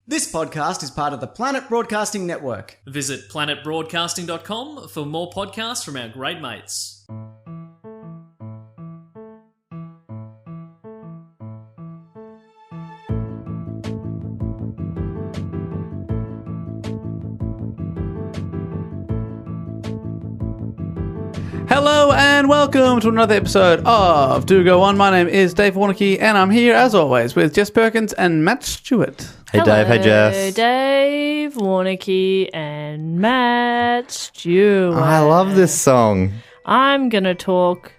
This podcast is part of the Planet Broadcasting Network. Visit planetbroadcasting.com for more podcasts from our great mates. Hello and welcome to another episode of Do Go On. My name is Dave Warnocky and I'm here as always with Jess Perkins and Matt Stewart. Hey Dave, hey Jess. Hello, Dave Warnocky and Matt Stewart. I love this song. I'm going to talk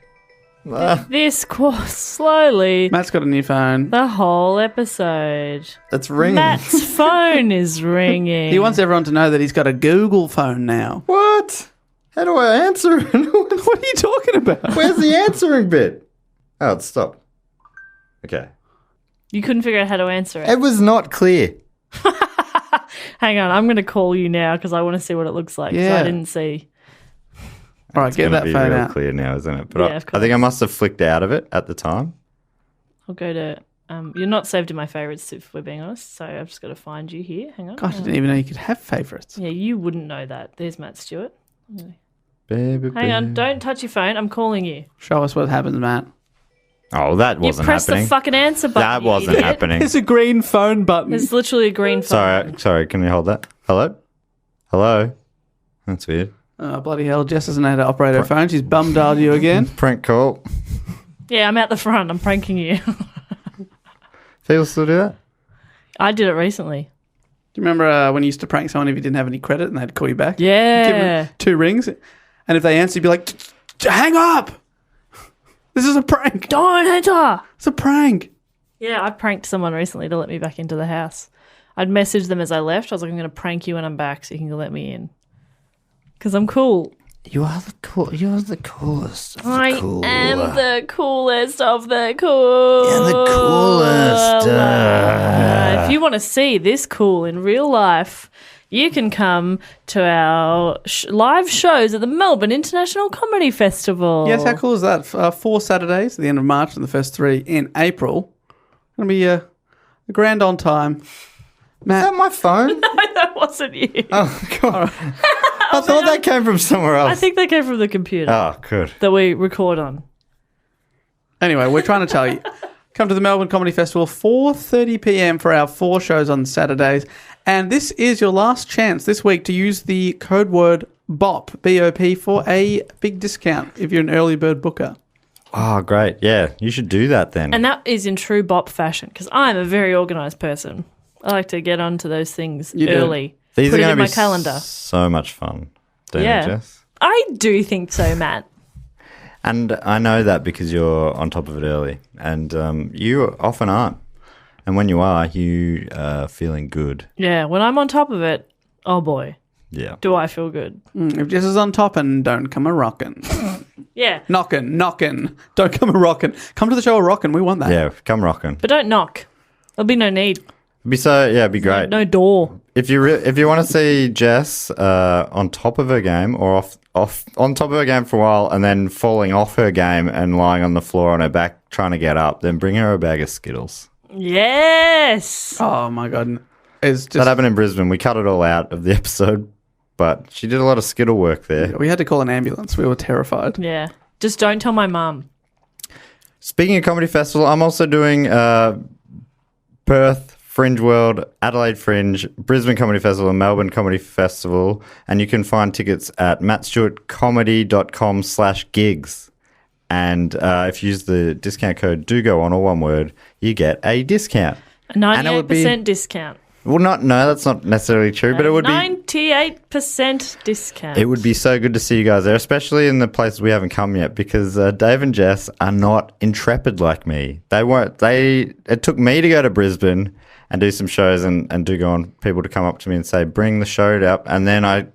this course slowly Matt's got a new phone. the whole episode. It's ringing. Matt's phone is ringing. He wants everyone to know that he's got a Google phone now. What? How do I answer it? What are you talking about? Where's the answering bit? Oh, it's stopped. Okay. You couldn't figure out how to answer it. It was not clear. Hang on, I'm going to call you now because I want to see what it looks like. 'Cause Yeah. I didn't see. All right, It's get gonna that be phone real out. clear now, isn't it? But Yeah, I of think I course. must have flicked out of it at the time. I'll go to... you're not saved in my favourites if we're being honest, so I've just got to find you here. Hang on. Gosh, I didn't even know you could have favourites. Yeah, you wouldn't know that. There's Matt Stewart. Baby, Hang on, don't touch your phone. I'm calling you. Show us what happens, Matt. Oh, that You wasn't pressed happening. the fucking answer button. That you wasn't idiot. happening. There's a green phone button. There's literally a green phone. Sorry, can you hold that? Hello? Hello? That's weird. Oh, bloody hell, Jess doesn't know how to operate her phone. She's bum-dialed you again. Prank call. Yeah, I'm out the front. I'm pranking you. People still do that? I did it recently. Do you remember when you used to prank someone if you didn't have any credit and they'd call you back? Give Yeah. them 2 rings, and if they answer, you'd be like, hang up! This is a prank! Don't enter. It's a prank! Yeah, I pranked someone recently to let me back into the house. I'd messaged them as I left. I was like, I'm going to prank you when I'm back so you can let me in. Because I'm cool. You're the coolest. Of I the cool. am the coolest of the cool. You're the coolest. If you want to see this cool in real life, you can come to our live shows at the Melbourne International Comedy Festival. Yes, how cool is that? 4 Saturdays at the end of March and the first 3 in April. Going to be a grand on time. Is Matt, that my phone? That wasn't you. Oh, God. I thought that came from somewhere else. I think they came from the computer Oh, good. that we record on. anyway, we're trying to tell you. Come to the Melbourne Comedy Festival, 4:30 p.m. for our 4 shows on Saturdays. And this is your last chance this week to use the code word BOP, B-O-P, for a big discount if you're an early bird booker. Oh, great. Yeah, you should do that then. And that is in true bop fashion because I'm a very organised person. I like to get onto those things You do. early. These Put are it going in to my be calendar. so much fun. Don't Yeah. you, Jess? I do think so, Matt. And I know that because you're on top of it early. And you often aren't. And when you are, you are feeling good. Yeah, when I'm on top of it, oh boy, Yeah. do I feel good. If Jess is on top and don't come a rockin'. Yeah, Knockin'. Don't come a rockin'. Come to the show a rockin'. We want that. Yeah, come rocking. but don't knock. There'll be no need. It'd be great. No door. If you want to see Jess on top of her game or off on top of her game for a while and then falling off her game and lying on the floor on her back trying to get up, then bring her a bag of Skittles. Yes. Oh, my God. It's That just, happened in Brisbane. We cut it all out of the episode, but she did a lot of Skittle work there. we had to call an ambulance. We were terrified. Yeah. Just don't tell my mum. Speaking of Comedy Festival, I'm also doing Perth, Fringe World, Adelaide Fringe, Brisbane Comedy Festival, and Melbourne Comedy Festival. And you can find tickets at mattstewartcomedy.com/gigs. And if you use the discount code DOGOON, all one word, you get a discount. A 98% be- discount. Well, no, that's not necessarily true, but it would be 98% discount. it would be so good to see you guys there, especially in the places we haven't come yet, because Dave and Jess are not intrepid like me. It took me to go to Brisbane and do some shows and do go on people to come up to me and say, bring the show up. And then I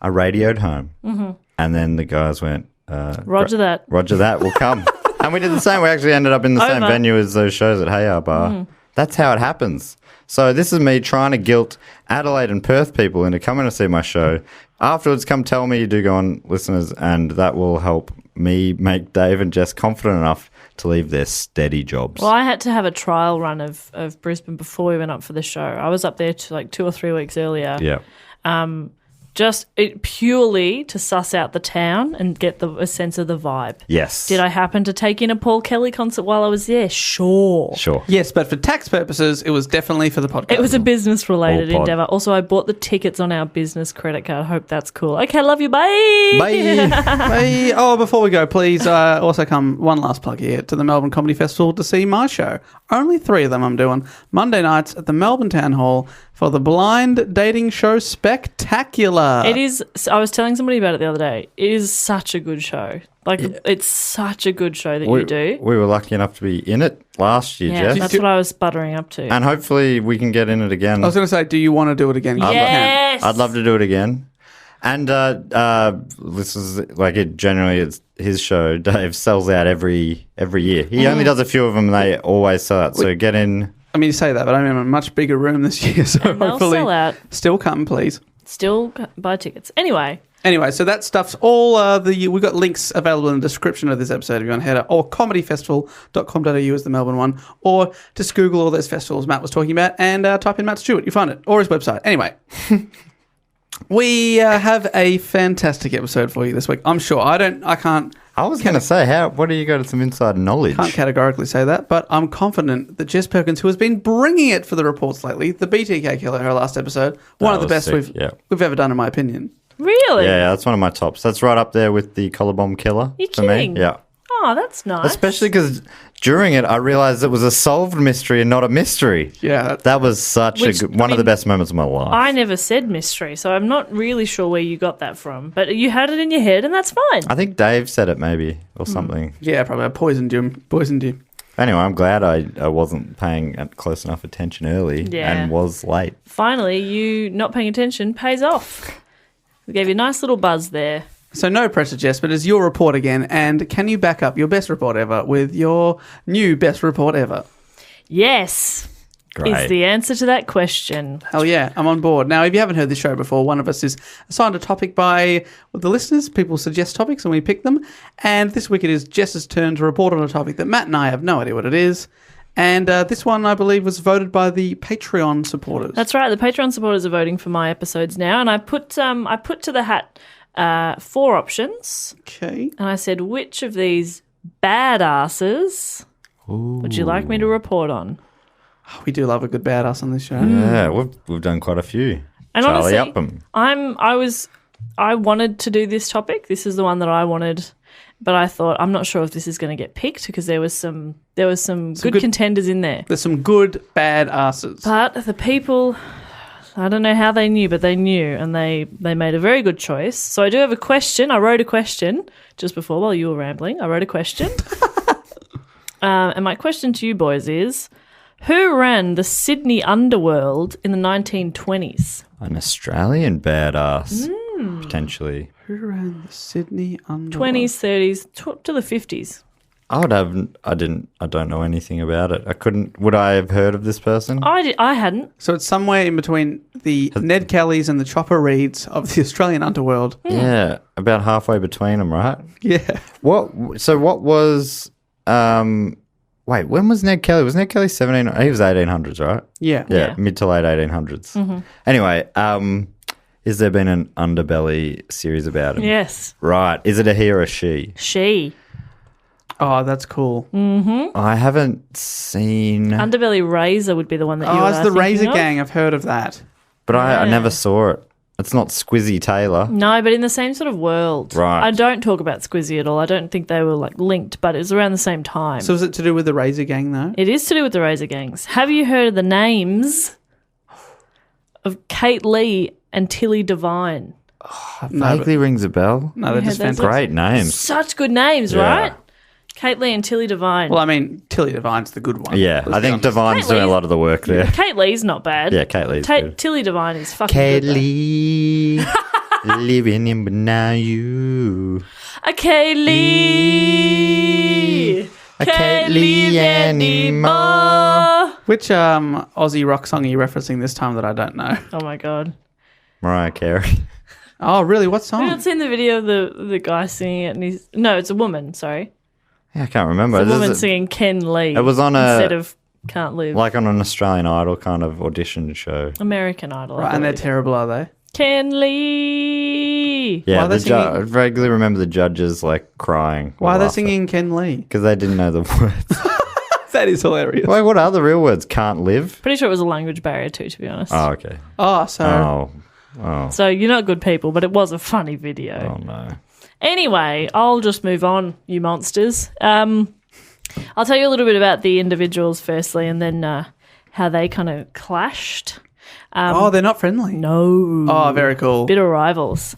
radioed home. Mm-hmm. And then the guys went, Roger that. Roger that, we'll come. And we did the same. We actually ended up in the same Over. venue as those shows at Hey Bar. Mm-hmm. That's how it happens. So this is me trying to guilt Adelaide and Perth people into coming to see my show. Afterwards, come tell me you do go on, listeners, and that will help me make Dave and Jess confident enough to leave their steady jobs. Well, I had to have a trial run of Brisbane before we went up for the show. I was up there like 2 or 3 weeks earlier. Yeah. Purely to suss out the town and get a sense of the vibe. Yes. Did I happen to take in a Paul Kelly concert while I was there? Sure. Yes, but for tax purposes, it was definitely for the podcast. It was a business-related All pod. endeavour. Also, I bought the tickets on our business credit card. Hope that's cool. Okay, love you. Bye. Bye. Hey, before we go, please also come one last plug here to the Melbourne Comedy Festival to see my show. Only 3 of them I'm doing. Monday nights at the Melbourne Town Hall for the Blind Dating Show Spectacular. It is. I was telling somebody about it the other day. It is such a good show. Like, it's such a good show that you do. We were lucky enough to be in it last year, Yeah, Jess. that's what I was buttering up to. And hopefully we can get in it again. I was going to say, do you want to do it again? Yes. I'd love to do it again. And this is like it. Generally, it's his show. Dave sells out every year. He only does a few of them, and they always sell out. So get in. I mean, you say that, but I'm in a much bigger room this year, so And they'll hopefully sell out. still come, please. Still buy tickets. Anyway, So that stuff's all we've got links available in the description of this episode if you want to head out, or comedyfestival.com.au is the Melbourne one, or just Google all those festivals Matt was talking about and type in Matt Stewart, you find it, or his website. Anyway, we have a fantastic episode for you this week. I'm sure. I was going to say, what do you got some inside knowledge? can't categorically say that, but I'm confident that Jess Perkins, who has been bringing it for the reports lately, the BTK killer, her last episode, one of the was best sick, we've ever done, in my opinion. really? Yeah, that's one of my tops. That's right up there with the collar bomb killer. You're for kidding. me. Yeah. Oh, that's nice. Especially because during it, I realized it was a solved mystery and not a mystery. Yeah. That was such one of the best moments of my life. I never said mystery, so I'm not really sure where you got that from. But you had it in your head, and that's fine. I think Dave said it maybe or something. Yeah, probably. I poisoned you. Anyway, I'm glad I wasn't paying close enough attention early and was late. Finally, you not paying attention pays off. We gave you a nice little buzz there. So no pressure, Jess, but it's your report again, and can you back up your best report ever with your new best report ever? Yes. Great. Is the answer to that question. Hell yeah, I'm on board. Now, if you haven't heard this show before, one of us is assigned a topic by the listeners. People suggest topics and we pick them. And this week it is Jess's turn to report on a topic that Matt and I have no idea what it is. And this one, I believe, was voted by the Patreon supporters. That's right. The Patreon supporters are voting for my episodes now, and I put to the hat 4 options. Okay. And I said, which of these badasses would you like me to report on? Oh, we do love a good badass on this show. Yeah, we've done quite a few. And Charlie honestly, Upham. I wanted to do this topic. This is the one that I wanted, but I thought I'm not sure if this is going to get picked because there was some good contenders in there. There's some good badasses. But the people, I don't know how they knew, but they knew, and they made a very good choice. So I do have a question. I wrote a question just before while you were rambling. I wrote a question. And my question to you boys is, who ran the Sydney Underworld in the 1920s? An Australian badass, potentially. Who ran the Sydney Underworld? 20s, 30s, to the 50s. I don't know anything about it. Would I have heard of this person? I hadn't. So it's somewhere in between the Ned Kellys and the Chopper Reeds of the Australian underworld. Yeah, about halfway between them, right? Yeah. What was, wait, when was Ned Kelly? Was Ned Kelly 17? He was 1800s, right? Yeah. Yeah, mid to late 1800s. Anyway, has there been an Underbelly series about him? Yes. Right. Is it a he or a she? She. Oh, that's cool. I haven't seen... Underbelly Razor would be the one that you were it's the thinking Razor of. Gang. I've heard of that. But I never saw it. It's not Squizzy Taylor. No, but in the same sort of world. Right. I don't talk about Squizzy at all. I don't think they were linked, but it was around the same time. So is it to do with the Razor Gang, though? It is to do with the Razor Gangs. Have you heard of the names of Kate Leigh and Tilly Devine? Vaguely rings a bell. No, they're You just heard those? fantastic. Great names. Such good names, Yeah. right? Kate Leigh and Tilly Devine. Well, I mean, Tilly Devine's the good one. Yeah, Let's I be think honest. Divine's Kate doing a Lee's- lot of the work there. Kate Lee's not bad. Yeah, Kate Lee's good. Tilly Devine is fucking Kate good. Lee, living in Benau. Kate Lee. Kate Lee anymore. Which Aussie rock song are you referencing this time that I don't know? Oh my god. Mariah Carey. Oh, really? What Have you song? not seen the video of the guy singing it? And it's a woman. Sorry. Yeah, I can't remember. The This woman is singing Ken Lee It was on instead of Can't Live. like on an Australian Idol kind of audition show. American Idol. I Right, and they're believe. terrible, are they? Ken Lee. Why Yeah, are they I vaguely remember the judges like crying. Why are they singing Ken Lee? Because they didn't know the words. That is hilarious. Wait, what are the real words? Can't live? Pretty sure it was a language barrier too, to be honest. Oh, okay. Oh, so Oh, So you're not good people, but it was a funny video. oh no. Anyway, I'll just move on, you monsters. I'll tell you a little bit about the individuals firstly, and then how they kind of clashed. they're not friendly. No. Oh, very cool. Bitter rivals.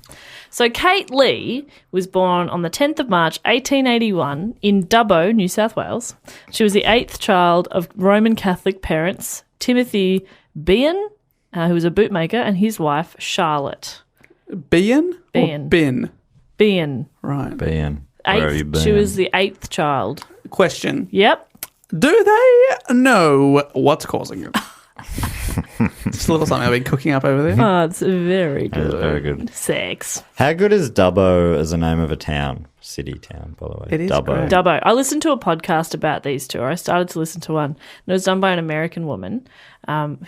So Kate Leigh was born on the 10th of March 1881 in Dubbo, New South Wales. She was the 8th child of Roman Catholic parents, Timothy Bean, who was a bootmaker, and his wife, Charlotte. Bean? Bean. Or Bin? Bean. Right. Being. Where have you been? She was the 8th child. Question. Yep. Do they know what's causing it? Just a little something I've been cooking up over there. Oh, it's very That is good. very good. Sex. How good is Dubbo as a name of a town? City town, by the way. It is Dubbo. great. Dubbo. I listened to a podcast about these two, or I started to listen to one, and it was done by an American woman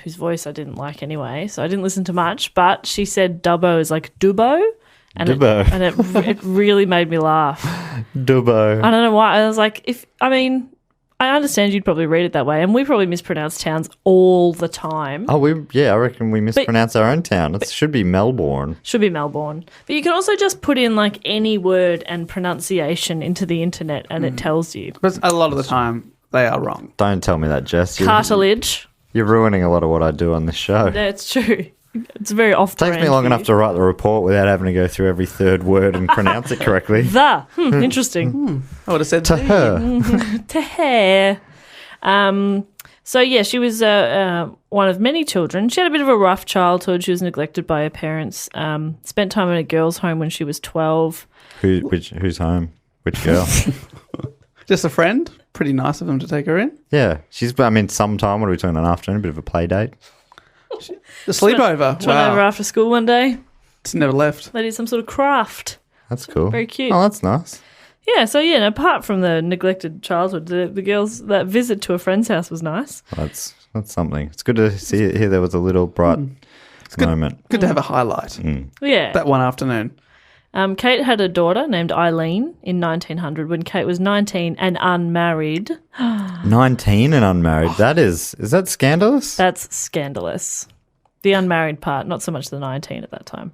whose voice I didn't like anyway, so I didn't listen to much, but she said Dubbo is like Dubbo, and Dubbo. it really made me laugh. Dubbo. I don't know why. I was like, I understand you'd probably read it that way, and we probably mispronounce towns all the time. Oh, I reckon we mispronounce our own town. It should be Melbourne. Should be Melbourne. But you can also just put in like any word and pronunciation into the internet and it tells you. But a lot of the time, they are wrong. Don't tell me that, Jess. Cartilage. You're ruining a lot of what I do on this show. That's true. It's very off Takes me long enough to write the report without having to go through every third word and pronounce it correctly. Interesting. I would have said To her. To hair. So yeah, she was one of many children. She had a bit of a rough childhood. She was neglected by her parents. Spent time in a girls' home when she was 12. Who's home? Which girl? Just a friend. Pretty nice of them to take her in. Yeah. Sometime, what are we talking, an afternoon? A bit of a play date? The sleepover. She went over after school one day. It's never left. They did some sort of craft. That's cool. Very cute. Oh, that's nice. Yeah, so yeah, and apart from the neglected childhood, the girls, that visit to a friend's house was nice. That's something. It's good to hear there was a little bright moment. Good to have a highlight. Yeah. That one afternoon. Kate had a daughter named Eileen in 1900 when Kate was 19 and unmarried. 19 and unmarried. Is that scandalous? That's scandalous. The unmarried part, not so much the 19 at that time.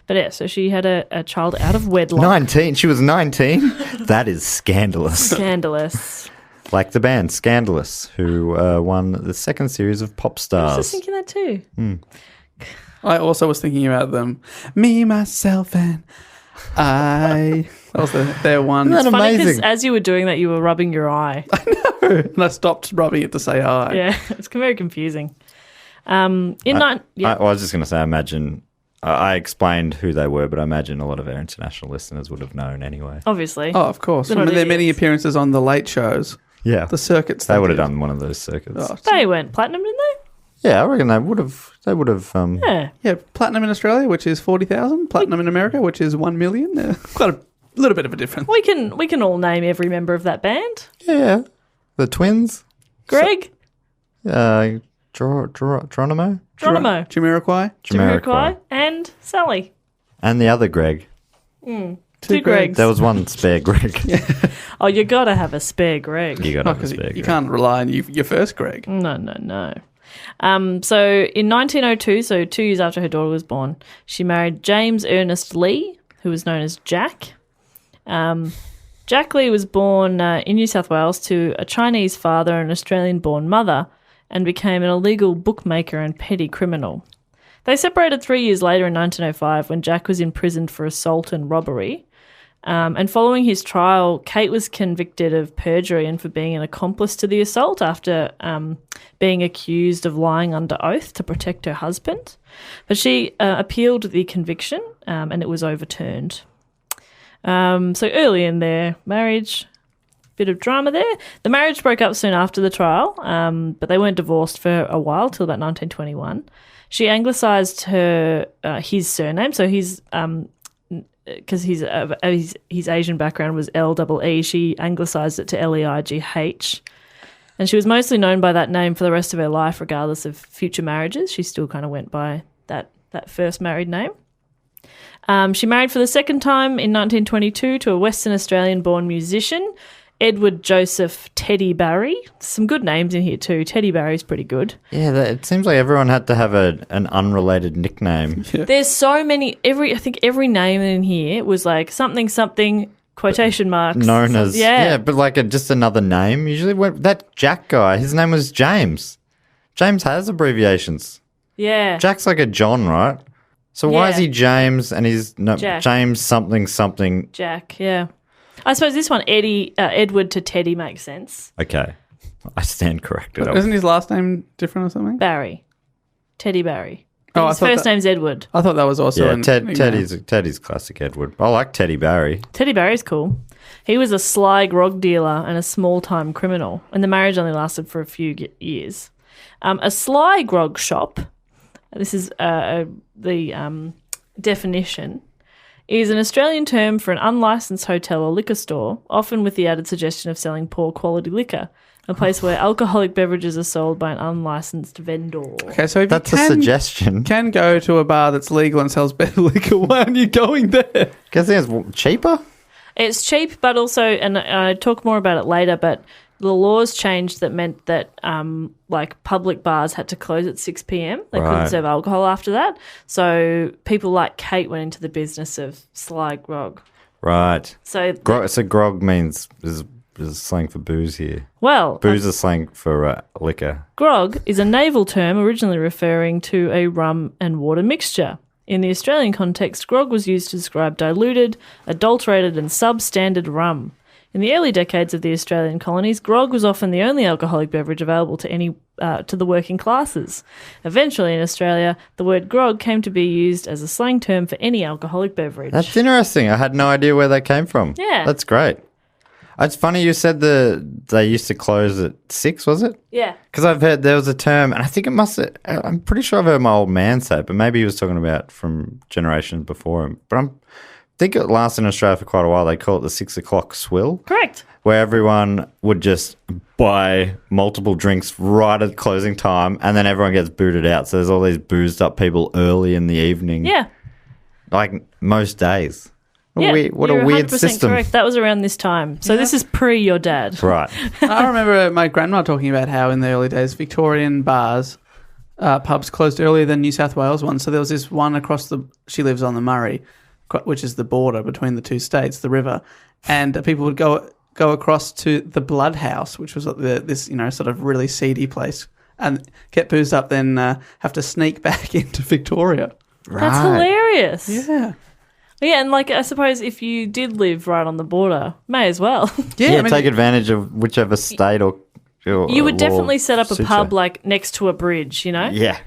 But yeah, so she had a child out of wedlock. 19? She was 19? That is scandalous. Scandalous. Like the band Scandalous, who won the second series of Pop I was Stars. just thinking that too. I also was thinking about them. Me, myself, and I. That was their one. Isn't that Funny because amazing? as you were doing that, you were rubbing your eye. And I stopped rubbing it to say hi. Yeah, it's very confusing. I was just going to say, I imagine, I explained who they were, but I imagine a lot of our international listeners would have known anyway. Obviously. Oh, of course. They're I not mean, there are many idiots. appearances on the late shows. Yeah. The circuits. They would have did. done one of those circuits. Oh, They went platinum, didn't they? Yeah, I reckon they would have. Yeah. yeah, platinum in Australia, which is 40,000. Platinum in America, which is 1 million. Quite a little bit of a difference. We can all name every member of that band. Yeah. The twins. Greg, Geronimo. Geronimo, Jamiroquai. Jamiroquai, and Sally. And the other Greg. Two Gregs. Gregs. There was one spare Greg. Oh, you got to have a spare Greg. You got Oh, to have a because spare you Greg. can't rely on your first Greg. No. So in 1902, so 2 years after her daughter was born, she married James Ernest Leigh, who was known as Jack. Jack Leigh was born in New South Wales to a Chinese father and an Australian-born mother and became an illegal bookmaker and petty criminal. They separated 3 years later in 1905 when Jack was imprisoned for assault and robbery. And following his trial, Kate was convicted of perjury and for being an accomplice to the assault after being accused of lying under oath to protect her husband. But she appealed the conviction and it was overturned. So early in their marriage, bit of drama there. The marriage broke up soon after the trial, but they weren't divorced for a while, till about 1921. She anglicised his surname, so his because his Asian background was L-E-E, she anglicised it to Leigh. And she was mostly known by that name for the rest of her life, regardless of future marriages. She still kind of went by that first married name. She married for the second time in 1922 to a Western Australian-born musician, Edward Joseph Teddy Barry. Some good names in here too. Teddy Barry's pretty good. Yeah, it seems like everyone had to have an unrelated nickname. There's so many. I think every name in here was like something, quotation marks. Known as... Yeah, but like just another name. Usually that Jack guy, his name was James. James has abbreviations. Yeah. Jack's like a John, right? So why is Yeah. he James and he's Jack. James something? Jack, yeah. I suppose this one, Edward to Teddy, makes sense. Okay. I stand corrected. Isn't his last name different or something? Barry. Teddy Barry. Oh, His first name's Edward. I thought that was also Yeah, Teddy's classic Edward. I like Teddy Barry. Teddy Barry's cool. He was a sly grog dealer and a small-time criminal, and the marriage only lasted for a few years. A sly grog shop, this is the definition, is an Australian term for an unlicensed hotel or liquor store, often with the added suggestion of selling poor quality liquor, a place where alcoholic beverages are sold by an unlicensed vendor. Okay, so if That's you a suggestion. can go to a bar that's legal and sells better liquor, why aren't you going there? Guess it's cheaper? It's cheap, but also, and I talk more about it later, but the laws changed that meant that like public bars had to close at 6 p.m. They couldn't Right. serve alcohol after that. So people like Kate went into the business of sly grog. Right. So, Grog means is slang for booze here. well, Booze is slang for liquor. grog is a naval term originally referring to a rum and water mixture. In the Australian context, grog was used to describe diluted, adulterated and substandard rum. In the early decades of the Australian colonies, grog was often the only alcoholic beverage available to the working classes. Eventually in Australia, the word grog came to be used as a slang term for any alcoholic beverage. That's interesting. I had no idea where that came from. Yeah. That's great. It's funny you said they used to close at 6, was it? Yeah. Because I've heard there was a term, and I think I'm pretty sure I've heard my old man say it, but maybe he was talking about from generations before him. But I think it lasted in Australia for quite a while. They call it the 6 o'clock swill. Correct. Where everyone would just buy multiple drinks right at closing time, and then everyone gets booted out. So there's all these boozed up people early in the evening. Yeah. Like most days. Yeah, What you're a weird 100% system. correct. That was around this time. So this is pre your dad. Right. I remember my grandma talking about how in the early days, Victorian bars, pubs closed earlier than New South Wales ones. So there was this one she lives on the Murray, which is the border between the two states, the river, and people would go across to the Blood House, which was this sort of really seedy place, and get boozed up, then have to sneak back into Victoria. That's hilarious. Yeah. Yeah, and like I suppose if you did live right on the border, may as well. Yeah, I mean, take advantage of whichever state or You would law definitely set up a suits pub you. like next to a bridge, you know? Yeah.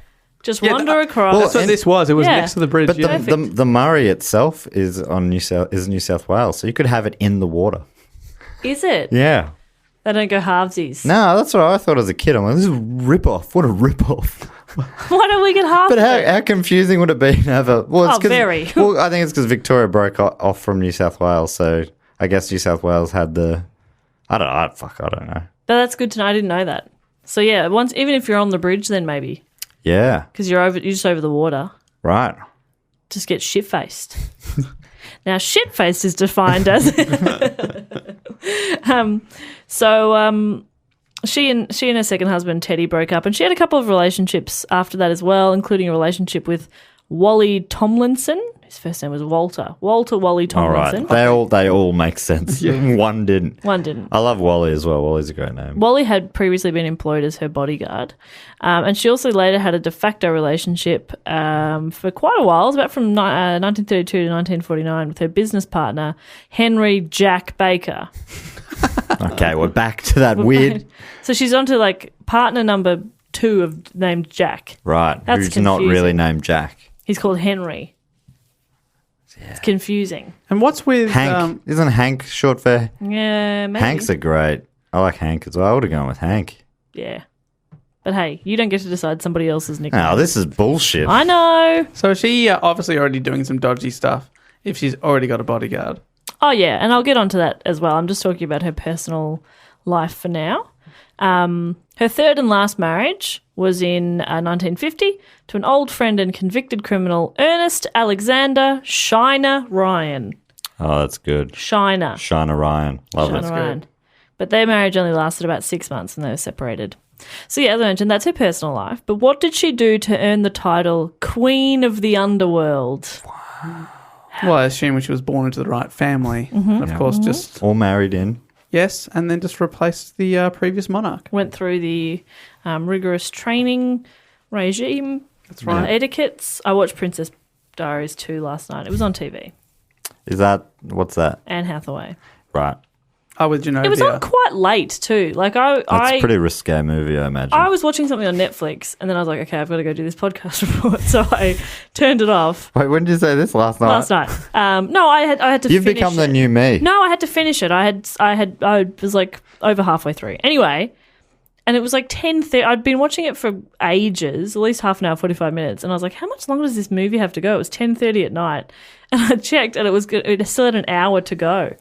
Just Yeah, wander across. That's what this was. It was Yeah. next to the bridge. But yeah. the Murray itself is on New South Wales, so you could have it in the water. Is it? Yeah. They don't go halvesies. No, that's what I thought as a kid. I'm like, this is a rip-off. What a rip-off. Why don't we get half But of it? how confusing would it be to have a... Well, it's Oh, very. Well, I think it's because Victoria broke off from New South Wales, so I guess New South Wales had the... I don't know. But that's good to know. I didn't know that. So yeah, even if you're on the bridge, then maybe Yeah, because you're just over the water. right. Just get shit-faced. Now, shit-faced is defined as... She and her second husband, Teddy, broke up, and she had a couple of relationships after that as well, including a relationship with Wally Tomlinson. His first name was Walter. Wally All right. Tomlinson. They all make sense. One didn't. One didn't. I love Wally as well. Wally's a great name. Wally had previously been employed as her bodyguard, and she also later had a de facto relationship for quite a while. It was about from 1932 to 1949 with her business partner, Henry Jack Baker. Okay, we're back to that weird... So she's on to like partner number 2 named Jack. Right, That's who's not confusing. really named Jack. He's called Henry. Yeah. It's confusing. And what's with... Hank. Isn't Hank short for... Yeah, maybe. Hank's are great. I like Hank as well. I would have gone with Hank. Yeah. But hey, you don't get to decide somebody else's nickname. Oh, this is bullshit. I know. So she obviously already doing some dodgy stuff if she's already got a bodyguard. Oh, yeah, and I'll get onto that as well. I'm just talking about her personal life for now. Her third and last marriage was in 1950 to an old friend and convicted criminal, Ernest Alexander Shiner Ryan. Oh, that's good. Shiner Ryan. Love it. Ryan. But their marriage only lasted about 6 months and they were separated. So, yeah, as I mentioned, that's her personal life. But what did she do to earn the title Queen of the Underworld? Well, I assume she was born into the right family. And of course, just... All married in. Yes, and then just replaced the previous monarch. Went through the rigorous training regime. That's right. Etiquettes. I watched Princess Diaries 2 last night. It was on TV. What's that? Anne Hathaway. Right. Oh, with Genovia. It was on quite late too. Like That's a pretty risque movie, I imagine. I was watching something on Netflix and then I was like, okay, I've got to go do this podcast report. So I turned it off. Wait, when did you say this? Last night? Last night. No, I had to You've finish become it. the new me. No, I had to finish it. I was like over halfway through. Anyway, and it was like 10:30. I'd been watching it for ages, at least half an hour, 45 minutes. And I was like, how much longer does this movie have to go? It was 10:30 at night. And I checked and it still had an hour to go.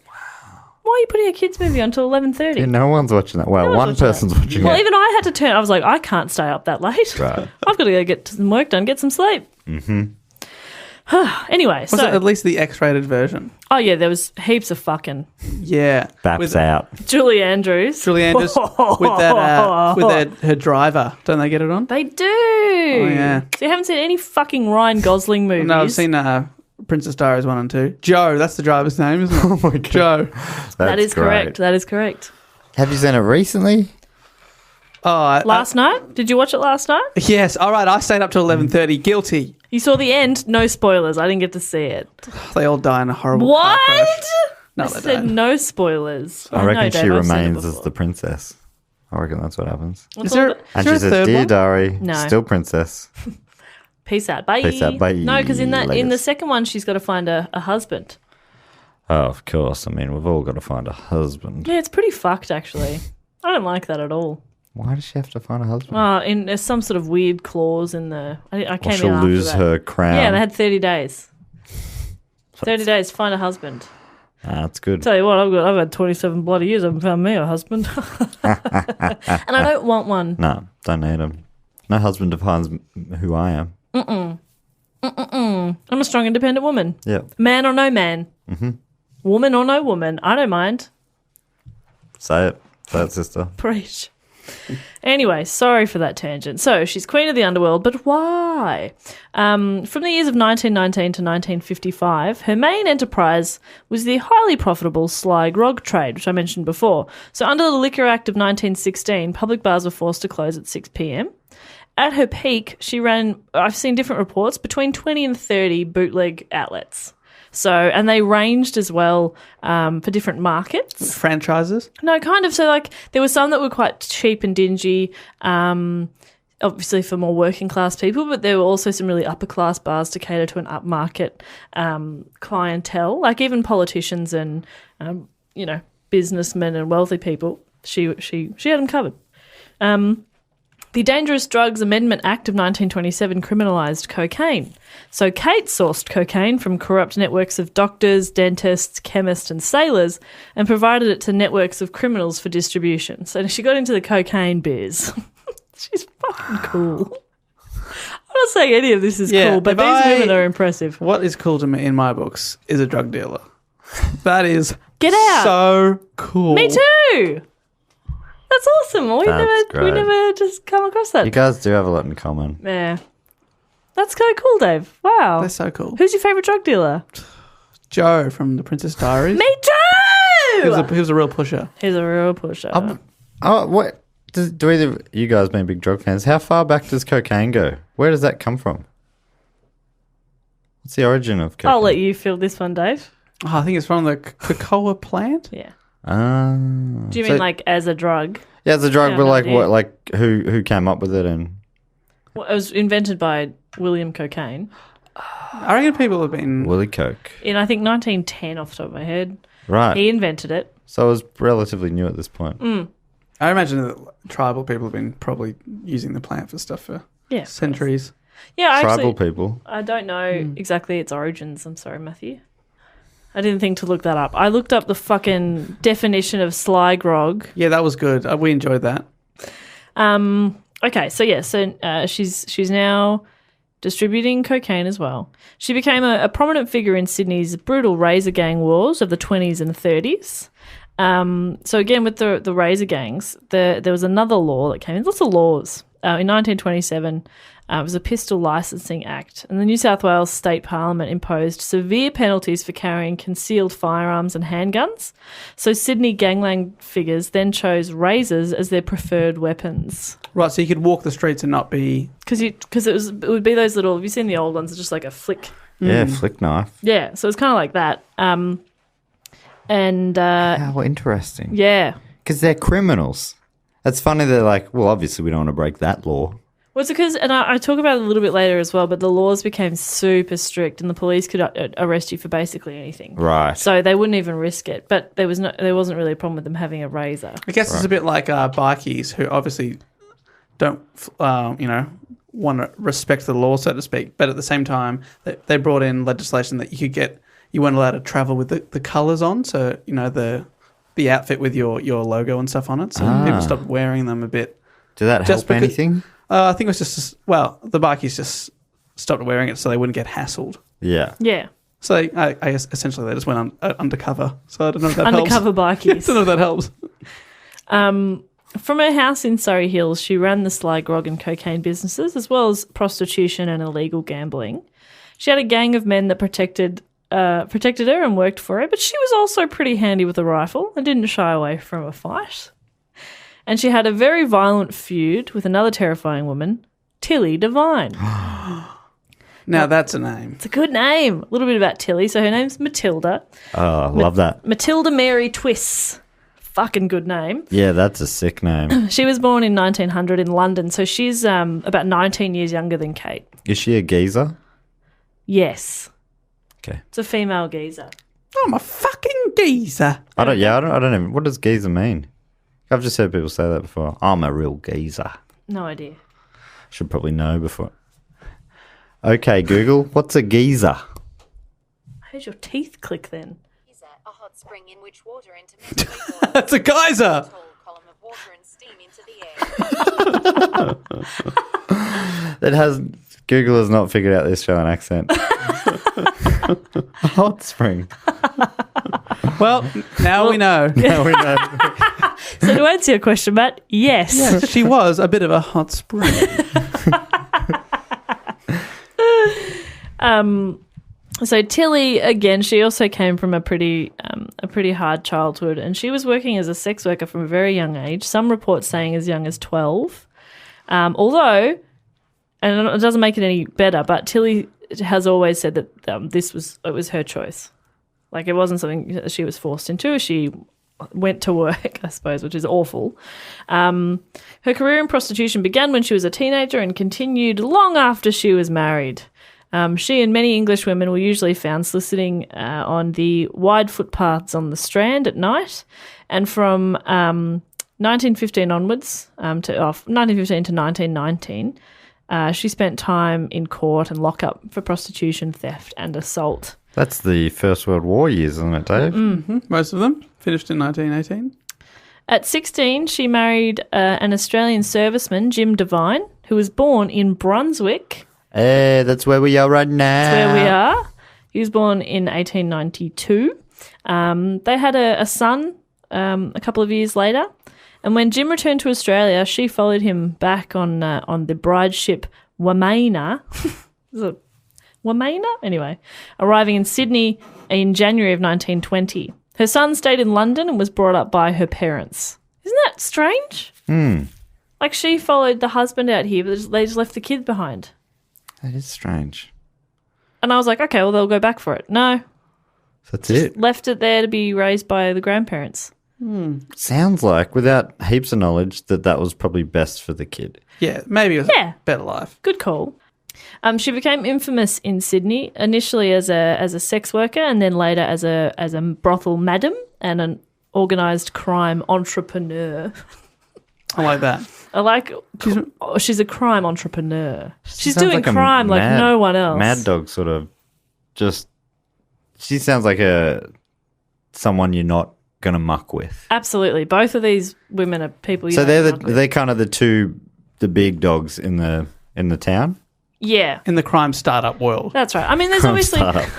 Why are you putting a kids' movie on until 11:30? Yeah, no one's watching that. Well, No one's one person's watching Well, it. even I had to turn. I was like, I can't stay up that late. Right. I've got to go get some work done, get some sleep. Mm-hmm. Anyway, Was it at least the X-rated version? oh yeah, there was heaps of fucking Yeah. Baps out. Julie Andrews. Julie Andrews with her driver. Don't they get it on? They do. Oh yeah. So you haven't seen any fucking Ryan Gosling movies? No, I've seen Princess Diaries 1 and 2. Joe, that's the driver's name, isn't it? Oh my God. Joe. That is great. correct. That is correct. Have you seen it recently? Oh, Last night? Did you watch it last night? yes. All right, I stayed up till 11:30. Guilty. You saw the end. No spoilers. I didn't get to see it. They all die in a horrible car crash. What? No, I they said don't. no spoilers. I reckon know, she Dave, I've seen it remains as before. the princess. I reckon that's what happens. What's Is there, all the- And is there she a says, third "Dear one? diary, No. still princess." Peace out. Bye. Peace out, bye, No, because in the ladies. second one, she's got to find a husband. Oh, of course. I mean, we've all got to find a husband. Yeah, it's pretty fucked, actually. I don't like that at all. Why does she have to find a husband? There's some sort of weird clause in the... I or came in she'll after lose that. her crown. Yeah, they had 30 days. 30 days to find a husband. That's good. Tell you what, I've had 27 bloody years. I haven't found me a husband. And I don't want one. No, don't need him. No husband defines who I am. I'm a strong, independent woman. Yeah. Man or no man. Mm-hmm. Woman or no woman. I don't mind. Say it. Say it, sister. Preach. Anyway, sorry for that tangent. So she's Queen of the Underworld, but why? From the years of 1919 to 1955, her main enterprise was the highly profitable sly grog trade, which I mentioned before. So under the Liquor Act of 1916, public bars were forced to close at 6 p.m. At her peak, she ran, I've seen different reports, between 20 and 30 bootleg outlets. So, and they ranged as well for different markets. Franchises? No, kind of. So, like, there were some that were quite cheap and dingy, obviously for more working class people, but there were also some really upper class bars to cater to an upmarket clientele. Like, even politicians and, businessmen and wealthy people, she had them covered. The Dangerous Drugs Amendment Act of 1927 criminalised cocaine. So Kate sourced cocaine from corrupt networks of doctors, dentists, chemists and sailors and provided it to networks of criminals for distribution. So she got into the cocaine biz. She's fucking cool. I'm not saying any of this is cool, but these women are impressive. What is cool to me in my books is a drug dealer. That is Get out. so cool. Me too. That's awesome. We That's great. never just come across that. You guys do have a lot in common. Yeah. That's kind of cool, Dave. Wow. They're so cool. Who's your favourite drug dealer? Joe from The Princess Diaries. Me too! He was a real pusher. He's a real pusher. What? Do either of you guys being big drug fans, how far back does cocaine go? Where does that come from? What's the origin of cocaine? I'll let you fill this one, Dave. Oh, I think it's from the cocoa plant. Yeah. Do you mean like as a drug? Yeah, it's a drug, Yeah, but no like idea. what? Like who came up with it? And Well, it was invented by William Cocaine I reckon people have been... Willie Coke, in, I think, 1910 off the top of my head. right? He invented it. So it was relatively new at this point. I imagine that tribal people have been probably using the plant for stuff for Yeah. centuries. Yeah, Tribal actually, people. I don't know exactly its origins. I'm sorry, Matthew. I didn't think to look that up. I looked up the fucking definition of sly grog. Yeah, that was good. We enjoyed that. Okay, so she's now distributing cocaine as well. She became a prominent figure in Sydney's brutal razor gang wars of the 20s and 30s. So again, with the razor gangs, there was another law that came in. Lots of laws. In 1927, it was a Pistol Licensing Act, and the New South Wales State Parliament imposed severe penalties for carrying concealed firearms and handguns. So Sydney gangland figures then chose razors as their preferred weapons. Right, so you could walk the streets and not be... Because it would be those little... Have you seen the old ones? It's just like a flick. Yeah, flick knife. Yeah, so it's kind of like that. How interesting. Yeah. Because they're criminals. It's funny they're like, well, obviously we don't want to break that law. Well, it's because, and I talk about it a little bit later as well, but the laws became super strict and the police could arrest you for basically anything. Right. So they wouldn't even risk it. But there wasn't really a problem with them having a razor. I guess it's a bit like bikies who obviously don't, want to respect the law, so to speak. But at the same time, they brought in legislation that you weren't allowed to travel with the colours on. So, the outfit with your logo and stuff on it. So people stopped wearing them a bit. Did that help anything? I think it was the bikies just stopped wearing it so they wouldn't get hassled. Yeah. Yeah. So I guess essentially they just went undercover. So I don't know if that helps. Undercover bikies. I don't know if that helps. From her house in Surrey Hills, she ran the sly grog and cocaine businesses, as well as prostitution and illegal gambling. She had a gang of men that protected her and worked for her, but she was also pretty handy with a rifle and didn't shy away from a fight. And she had a very violent feud with another terrifying woman, Tilly Devine. Now that's a name. It's a good name. A little bit about Tilly. So her name's Matilda. Oh, love that. Matilda Mary Twiss. Fucking good name. Yeah, that's a sick name. She was born in 1900 in London, so she's about 19 years younger than Kate. Is she a geezer? Yes. Okay. It's a female geezer. I'm a fucking geezer. I don't even. What does geezer mean? I've just heard people say that before. I'm a real geezer. No idea. Should probably know before. Okay, Google, what's a geezer? I heard your teeth click then. A hot spring in which water intermittently boils. That's a geyser. A tall column of water and steam into the air. Google has not figured out the Australian accent. A hot spring. Well, now we know. Now we know. So to answer your question, Matt, yes. Yes, she was a bit of a hot spring. So Tilly, again, she also came from a pretty hard childhood, and she was working as a sex worker from a very young age. Some reports saying as young as 12. Although, and it doesn't make it any better, but Tilly has always said that it was her choice. Like, it wasn't something that she was forced into. She went to work, I suppose, which is awful. Her career in prostitution began when she was a teenager and continued long after she was married. She and many English women were usually found soliciting on the wide footpaths on the Strand at night. And from 1915 onwards, 1915 to 1919, she spent time in court and lockup for prostitution, theft and assault. That's the First World War years, isn't it, Dave? Mm-hmm. Most of them finished in 1918. At 16, she married an Australian serviceman, Jim Devine, who was born in Brunswick. Hey, that's where we are right now. That's where we are. He was born in 1892. They had a son a couple of years later. And when Jim returned to Australia, she followed him back on the bride ship Wamena. Wamena? Anyway, arriving in Sydney in January of 1920. Her son stayed in London and was brought up by her parents. Isn't that strange? Like, she followed the husband out here, but they just left the kid behind. That is strange. And I was like, okay, well, they'll go back for it. No. That's it. Left it there to be raised by the grandparents. Sounds like, without heaps of knowledge, that was probably best for the kid. Yeah, maybe it was a better life. Good call. She became infamous in Sydney, initially as a sex worker and then later as a brothel madam and an organised crime entrepreneur. I like that. I like she's a crime entrepreneur. She's Sounds doing like a crime like no one else. Mad Dog sort of just she sounds like someone you're not going to muck with. Absolutely. Both of these women are people you So don't muck with. they're kind of the big dogs in the town. Yeah, In the crime startup world. that's right. I mean, there's Crime obviously startup.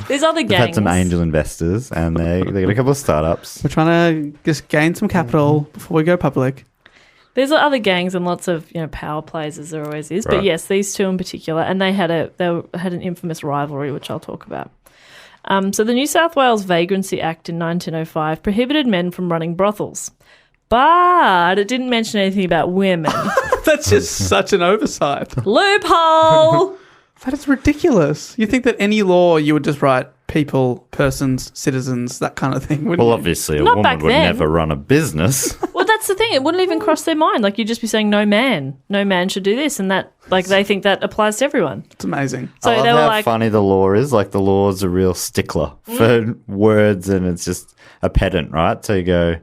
there's other They've gangs. had some angel investors, and they got a couple of startups. We're trying to just gain some capital before we go public. There's other gangs and lots of power plays, as there always is. But Right. yes, these two in particular, and they had an infamous rivalry, which I'll talk about. So the New South Wales Vagrancy Act in 1905 prohibited men from running brothels, but it didn't mention anything about women. That's just such an oversight. Loophole. That is ridiculous. You think that any law you would just write people, persons, citizens, that kind of thing, wouldn't Well, you? obviously, a Not woman back would then. never run a business. Well, that's the thing. It wouldn't even cross their mind. Like, you'd just be saying, no man should do this. And that, like, they think that applies to everyone. It's amazing. So I love they were how like, funny the law is. Like, the law is a real stickler for words, and it's just a pedant, right? So you go,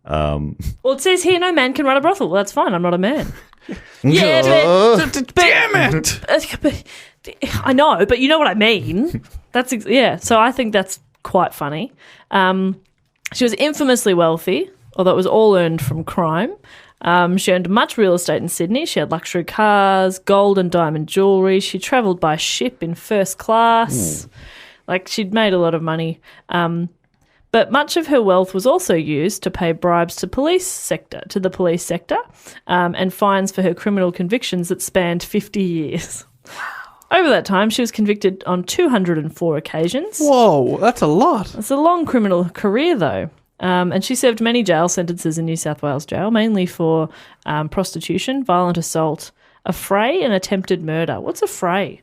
well, it says here, no man can run a brothel. Well, that's fine. I'm not a man. Damn it! But I know, but you know what I mean. So I think that's quite funny. She was infamously wealthy, although it was all earned from crime. She owned much real estate in Sydney. She had luxury cars, gold and diamond jewellery. She travelled by ship in first class. Like, she'd made a lot of money. But much of her wealth was also used to pay bribes to the police sector, and fines for her criminal convictions that spanned 50 years. Over that time, she was convicted on 204 occasions. Whoa, that's a lot. It's a long criminal career, though. And she served many jail sentences in New South Wales jail, mainly for prostitution, violent assault, affray, and attempted murder. What's affray?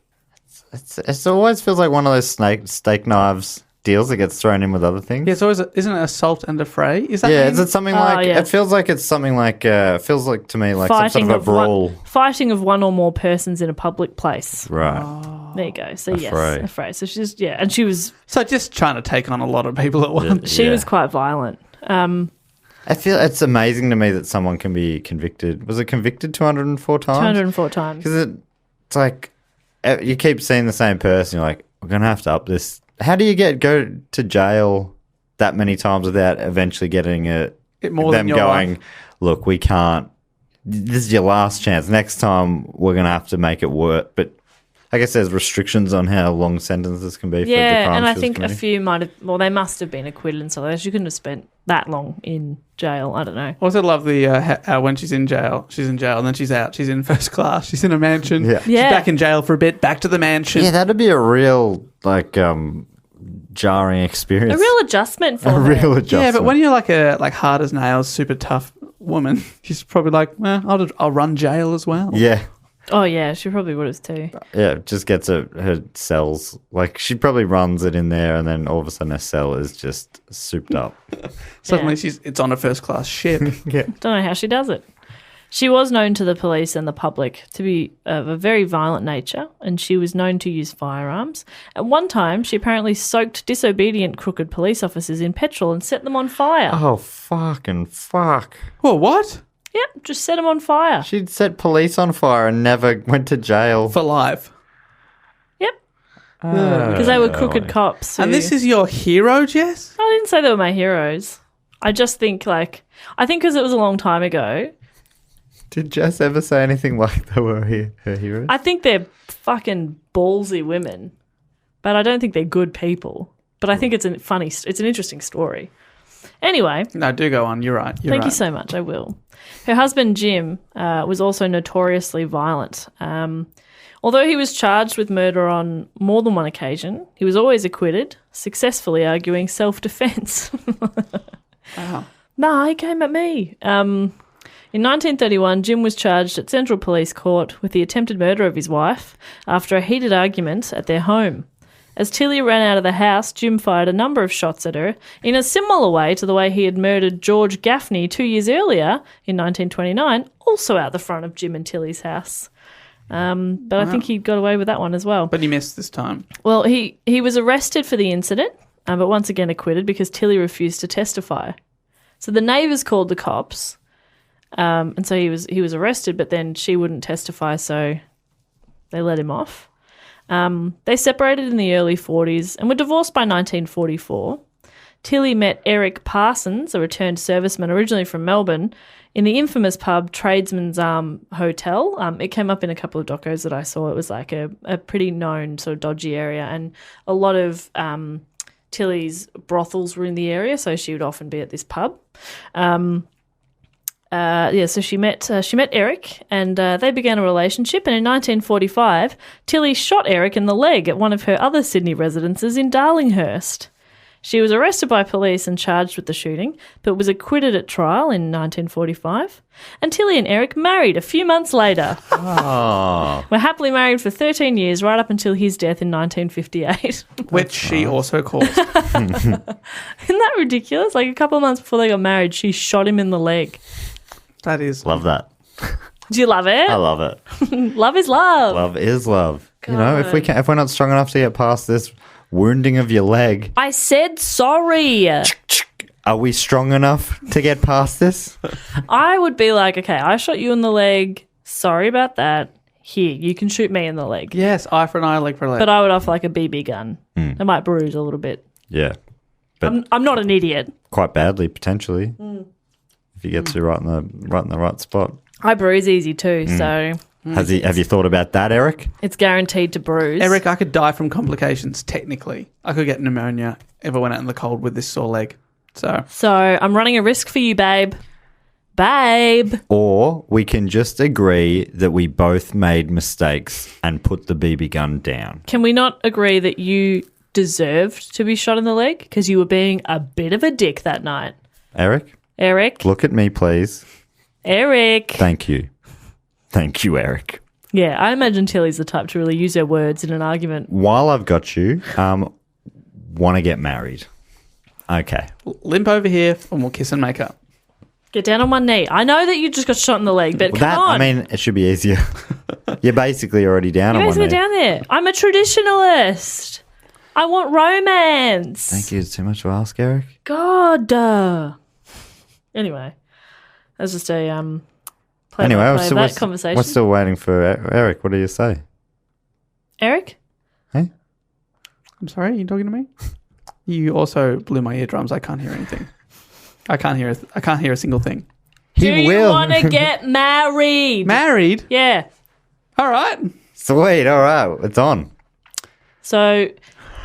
it always feels like one of those steak knives deals that gets thrown in with other things. Yeah, it's always isn't it assault and affray? Is that Yeah, mean? is it something like? yeah. It feels like it's something like. Feels like to me like some sort of a brawl. Fighting of one or more persons in a public place. Right. There you go. So Affray. yes, affray. So she's and she was So just trying to take on a lot of people at once. she was quite violent. I feel it's amazing to me that someone can be convicted. Was it convicted 204 times? 204 times. Because it's like you keep seeing the same person. You're like, we're gonna have to up this. How do you go to jail that many times without eventually getting More than them your going? life. Look, we can't. This is your last chance. Next time we're gonna have to make it work. But I guess there's restrictions on how long sentences can be. For the Yeah, crime and I skills think a committee. few might have. Well, they must have been acquitted and so on. She couldn't have spent that long in jail. I don't know. I also love the when she's in jail, and then she's out. She's in first class. She's in a mansion. Yeah. She's Yeah. back in jail for a bit, back to the mansion. Yeah, that'd be a real jarring experience. A real adjustment for A her. real adjustment. Yeah, but when you're like a hard as nails, super tough woman, she's probably like, I'll run jail as well. yeah. Oh yeah, she probably would have too. Yeah, just gets her cells. Like, she probably runs it in there, and then all of a sudden her cell is just souped up. Suddenly Yeah. it's on a first class ship. Don't know how she does it. She was known to the police and the public to be of a very violent nature, and she was known to use firearms. At one time, she apparently soaked disobedient crooked police officers in petrol and set them on fire. Oh, fucking fuck. Whoa, what? Yep, just set them on fire. She'd set police on fire and never went to jail. For life. Yep, because they were crooked cops. And who- this is your hero, Jess? I didn't say they were my heroes. I just think because it was a long time ago, Did Jess ever say anything like they were her heroes? I think they're fucking ballsy women, but I don't think they're good people. But I think it's it's an interesting story. Anyway, No, do go on. You're right. thank you so much. I will. Her husband, Jim, was also notoriously violent. Although he was charged with murder on more than one occasion, he was always acquitted, successfully arguing self-defense. Wow. Nah, he came at me. In 1931, Jim was charged at Central Police Court with the attempted murder of his wife after a heated argument at their home. As Tilly ran out of the house, Jim fired a number of shots at her in a similar way to the way he had murdered George Gaffney 2 years earlier in 1929, also out the front of Jim and Tilly's house. But I think he got away with that one as well. But you missed this time. Well, he was arrested for the incident, but once again acquitted because Tilly refused to testify. So the neighbours called the cops, and so he was arrested, but then she wouldn't testify, so they let him off. They separated in the early 40s and were divorced by 1944. Tilly met Eric Parsons, a returned serviceman originally from Melbourne, in the infamous pub Tradesman's Arm Hotel. It came up in a couple of docos that I saw. It was like a pretty known sort of dodgy area, and a lot of Tilly's brothels were in the area, so she would often be at this pub. So she met Eric, and they began a relationship. And in 1945, Tilly shot Eric in the leg at one of her other Sydney residences in Darlinghurst. She was arrested by police and charged with the shooting, but was acquitted at trial in 1945. And Tilly and Eric married a few months later. Oh. Were happily married for 13 years, right up until his death in 1958. Which she also caused. Isn't that ridiculous? Like a couple of months before they got married, she shot him in the leg. That is. Love that. Do you love it? I love it. Love is love. Love is love. You know, if we're not strong enough to get past this wounding of your leg, I said sorry. are we strong enough to get past this? I would be like, okay, I shot you in the leg. Sorry about that. Here, you can shoot me in the leg. Yes, eye for an eye, leg for a leg. But I would offer like a BB gun. It might bruise a little bit. Yeah. But I'm not an idiot. quite badly, potentially. If he gets you right in the right spot. I bruise easy too, so Have you thought about that, Eric? it's guaranteed to bruise. Eric, I could die from complications, technically. I could get pneumonia if I went out in the cold with this sore leg. So I'm running a risk for you, babe. Babe. Or we can just agree that we both made mistakes and put the BB gun down. Can we not agree that you deserved to be shot in the leg because you were being a bit of a dick that night? Eric, Eric. look at me, please. Eric. Thank you. Thank you, Eric. Yeah, I imagine Tilly's the type to really use her words in an argument. While I've got you, want to get married. Okay. limp over here and we'll kiss and make up. Get down on one knee. I know that you just got shot in the leg, but come on. I mean, it should be easier. You're basically already down on You one guys knee. are down there. I'm a traditionalist. I want romance. Thank you. It's too much to ask, Eric. God. Anyway, that's just a play Anyway, by play so of that conversation. we're still waiting for Eric. What do you say? Eric? Hey? I'm sorry, are you talking to me? You also blew my eardrums. I can't hear anything. I can't hear a single thing. Do you want to get married? Married? Yeah. All right. Sweet. All right. It's on. So,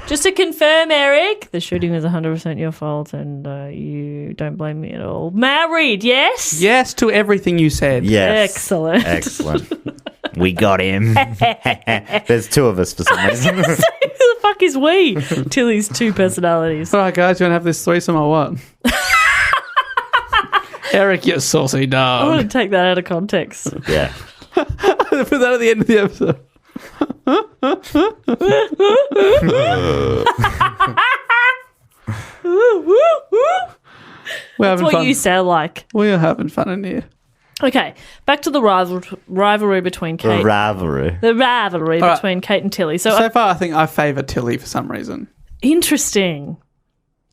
just to confirm, Eric, the shooting was 100% your fault and you don't blame me at all. Married, yes? Yes to everything you said. Yes. Excellent. Excellent. We got him. There's two of us for some reason. Who the fuck is we? Tilly's two personalities. All right, guys, you want to have this threesome or what? Eric, you saucy I dog. want to take that out of context. Yeah. Put that at the end of the episode. We're That's having what fun. you sound like. We're having fun in here. Okay, back to the rivalry between Kate. Rivalry. The rivalry All right. between Kate and Tilly. So, So far, I think I favour Tilly for some reason. interesting.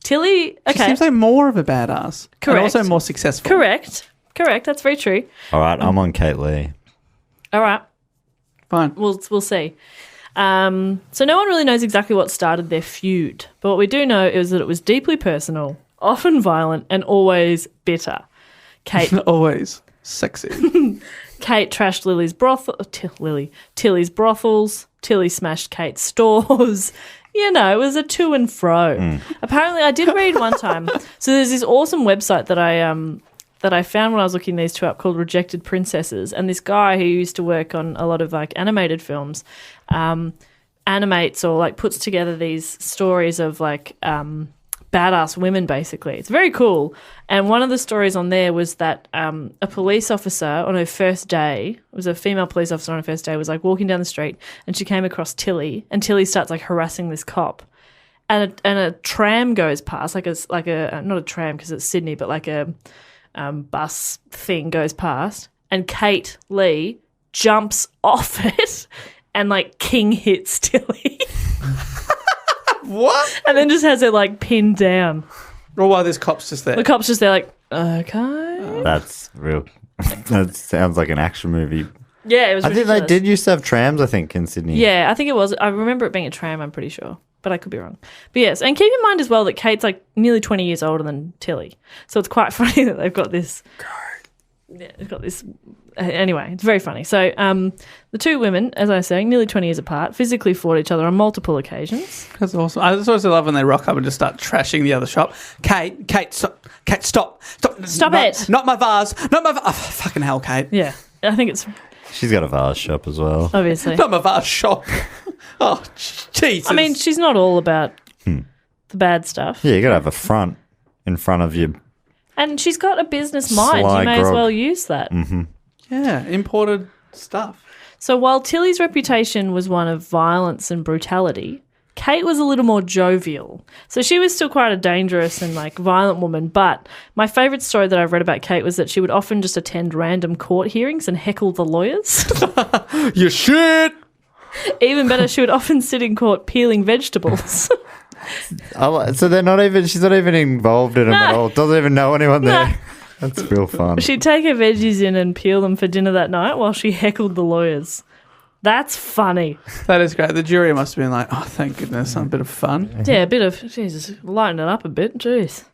Tilly, She okay. seems like more of a badass. Correct. And also more successful. Correct. That's very true. All right. I'm on Kate Leigh. All right. Fine. We'll see. So no one really knows exactly what started their feud, but what we do know is that it was deeply personal, often violent, and always bitter. Kate Always sexy. trashed Tilly's brothels. Tilly smashed Kate's stores. You know, it was a to and fro. Apparently, I did read one time. So there's this awesome website that I found when I was looking these two up called Rejected Princesses, and this guy who used to work on a lot of like animated films animates or like puts together these stories of like badass women, basically. It's very cool. And one of the stories on there was that a police officer on her first day, it was a female police officer on her first day, was like walking down the street and she came across Tilly, and Tilly starts like harassing this cop. And a tram goes past, like a not a tram because it's Sydney, but like a bus thing goes past, and Kate Leigh jumps off it and like king hits Tilly. What? And then just has her like pinned down. Or why this cop's just there. The cop's just there like, okay. That's real. That sounds like an action movie. Yeah, it was I think ridiculous. they did used to have trams, I think, in Sydney. Yeah, I think it was. I remember it being a tram, I'm pretty sure. But I could be wrong. But yes, and keep in mind as well that Kate's like nearly 20 years older than Tilly. So it's quite funny that they've got this. Yeah, they've got this. Anyway, it's very funny. So the two women, as I was saying, nearly 20 years apart, physically fought each other on multiple occasions. That's awesome. I just always love when they rock up and just start trashing the other shop. Kate, stop. Stop it. Not my vase. Not my vase. Oh, fucking hell, Kate. Yeah, I think it's She's got a vase shop as well. obviously. Not my vase shop. Oh, Jesus. I mean, she's not all about the bad stuff. Yeah, you got to have a front in front of you. And she's got a business mind. Sly You may as Grog. well use that. yeah, imported stuff. So while Tilly's reputation was one of violence and brutality, Kate was a little more jovial. So she was still quite a dangerous and like violent woman, but my favourite story that I've read about Kate was that she would often just attend random court hearings and heckle the lawyers. You shit. Even better, she would often sit in court peeling vegetables. So they're not even. She's not even involved in them at all. Doesn't even know anyone there. That's real fun. She'd take her veggies in and peel them for dinner that night while she heckled the lawyers. That's funny. That is great. The jury must have been like, oh, thank goodness, some bit of fun. Yeah, a bit of, Jesus, lighten it up a bit. Jeez.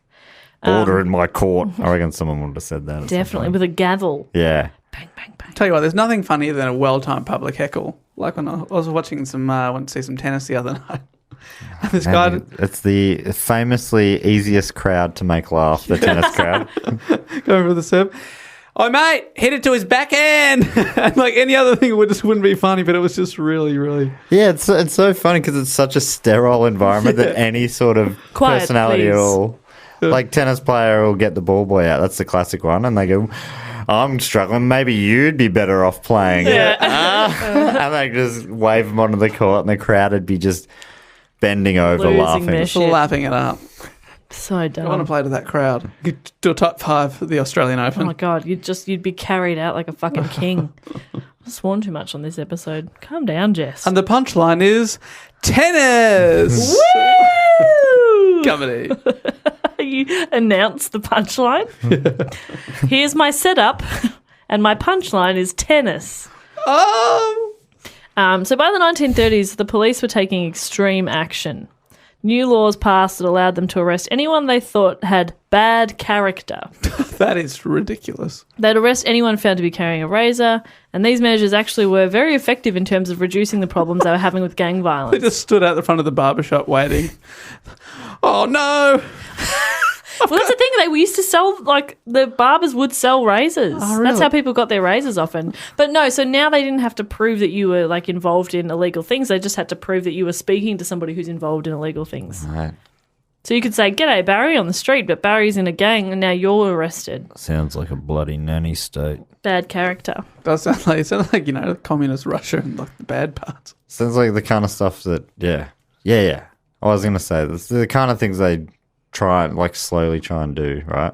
Order in my court. I reckon someone would have said that. at some Definitely, point. with a gavel. Yeah. Bang, bang, bang. Tell you what, there's nothing funnier than a well-timed public heckle. Like when I was watching went to see some tennis the other night. And this guy, And it's the famously easiest crowd to make laugh, the tennis crowd. going for the serve. Oh, mate, hit it to his backhand. And like any other thing, wouldn't be funny, but it was just really, really. Yeah, it's so funny because it's such a sterile environment that any sort of Quiet, personality at please. all. Like tennis player will get the ball boy out. That's the classic one. And they go, I'm struggling. Maybe you'd be better off playing it. And they just wave them onto the court and the crowd would be just bending over Losing laughing. their Just shit. lapping it up. So I want to dumb. play to that crowd. Do a top 5 at the Australian Oh Open. my God, you'd be carried out like a fucking king. I've sworn too much on this episode. Calm down, Jess. And the punchline is tennis. Woo! Comedy. You announce the punchline. Here's my setup, and my punchline is tennis. So by the 1930s, the police were taking extreme action. New laws passed that allowed them to arrest anyone they thought had bad character. That is ridiculous. They'd arrest anyone found to be carrying a razor, and these measures actually were very effective in terms of reducing the problems they were having with gang They violence. just stood out the front of the barbershop waiting. Oh, no. Well, that's the thing. They used to sell, like, the barbers would sell razors. Oh, really? That's how people got their razors often. But no, so now they didn't have to prove that you were, like, involved in illegal things. They just had to prove that you were speaking to somebody who's involved in illegal things. Right. So you could say, "G'day, Barry," on the street, but Barry's in a gang and now you're arrested. Sounds like a bloody nanny state. Bad character. Does sound like, you know, communist Russia and like the bad parts. Sounds like the kind of stuff that, yeah. I was going to say, this the kind of things they slowly try and do, right?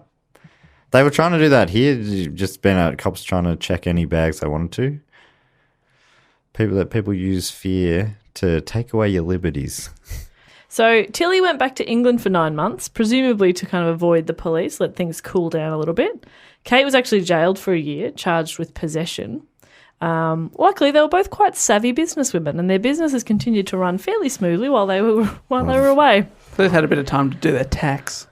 They were trying to do that here. Just been out, cops trying to check any bags they wanted to. People use fear to take away your liberties. So Tilly went back to England for 9 months, presumably to kind of avoid the police, let things cool down a little bit. Kate was actually jailed for a year, charged with possession. Luckily, they were both quite savvy businesswomen, and their businesses continued to run fairly smoothly while they were away. They've had a bit of time to do their tax.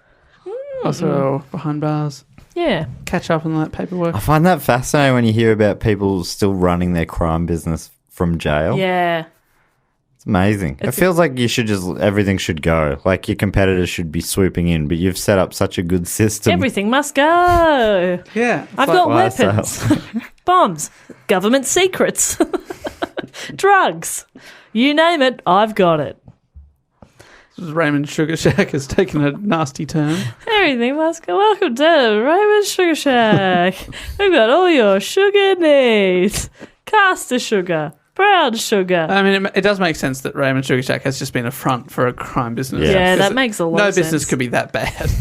Also behind bars. Yeah. Catch up on that paperwork. I find that fascinating when you hear about people still running their crime business from jail. Yeah. It's amazing. It feels like everything should go. Like your competitors should be swooping in, but you've set up such a good system. Everything must go. Yeah. I've got why weapons, bombs, government secrets, drugs. You name it, I've got it. Raymond Sugar Shack has taken a nasty turn. Everything must go. Welcome to Raymond Sugar Shack. We've got all your sugar needs. Caster sugar, brown sugar. I mean, it does make sense that Raymond Sugar Shack has just been a front for a crime business. Yeah, Because that makes a lot no of sense. business could be that bad.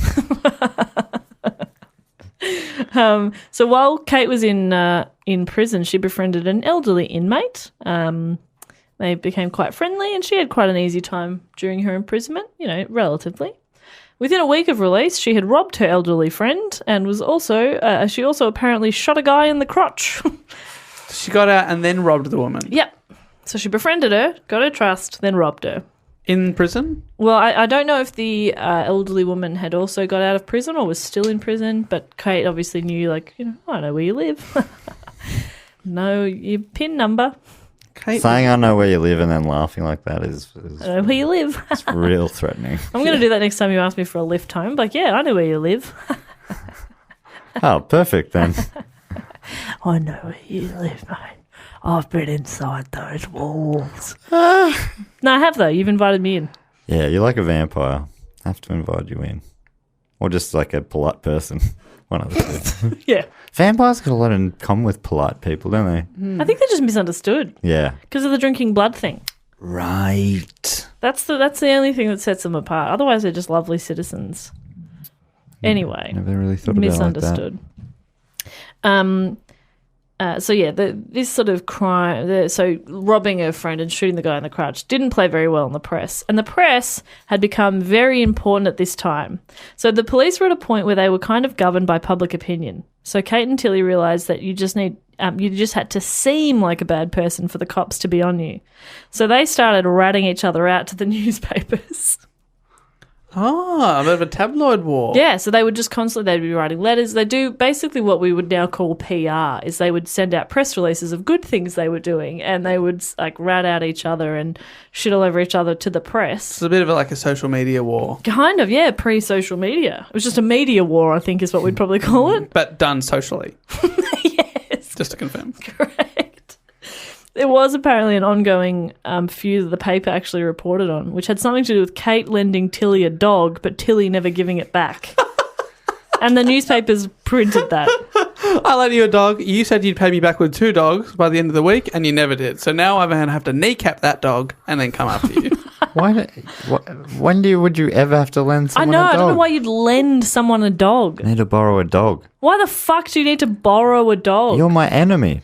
So while Kate was in prison, she befriended an elderly inmate. They became quite friendly, and she had quite an easy time during her imprisonment, relatively. Within a week of release, she had robbed her elderly friend and was also she also apparently shot a guy in the crotch. She got out and then robbed the woman. Yep. So she befriended her, got her trust, then robbed her. In prison? Well, I don't know if the elderly woman had also got out of prison or was still in prison, but Kate obviously knew, like, I know where you live. Know your PIN number. Kate, Saying I know where you live and then laughing like that is I know where you live. it's real threatening. I'm going to do that next time you ask me for a lift home. Like, yeah, I know where you live. Oh, perfect then. I know where you live, mate. I've been inside those walls. Ah. No, I have, though. You've invited me in. Yeah, you're like a vampire. I have to invite you in. Or just like a polite person. One of the two. Yeah. Vampires got a lot in common with polite people, don't they? I think they're just misunderstood Yeah. because of the drinking blood thing. Right. That's the only thing that sets them apart. Otherwise, they're just lovely citizens. Anyway, Never really thought about it like that. misunderstood. This sort of crime, so robbing her friend and shooting the guy in the crotch didn't play very well in the press. And the press had become very important at this time. So the police were at a point where they were kind of governed by public opinion. So Kate and Tilly realised that you just had to seem like a bad person for the cops to be on you. So they started ratting each other out to the newspapers. Oh, a bit of a tabloid war. Yeah, so they would just constantly, they'd be writing letters. They do basically what we would now call PR, is they would send out press releases of good things they were doing, and they would like rat out each other and shit all over each other to the press. It's a bit of like a social media war. Kind of, yeah, pre-social media. It was just a media war, I think is what we'd probably call it. But done socially. Yes. Just to confirm. Correct. There was apparently an ongoing feud that the paper actually reported on, which had something to do with Kate lending Tilly a dog, but Tilly never giving it back. And the newspapers printed that. I lent you a dog. You said you'd pay me back with 2 dogs by the end of the week, and you never did. So now I'm going to have to kneecap that dog and then come after you. When would you ever have to lend someone a dog? I don't know why you'd lend someone a dog. I need to borrow a dog. Why the fuck do you need to borrow a dog? You're my enemy.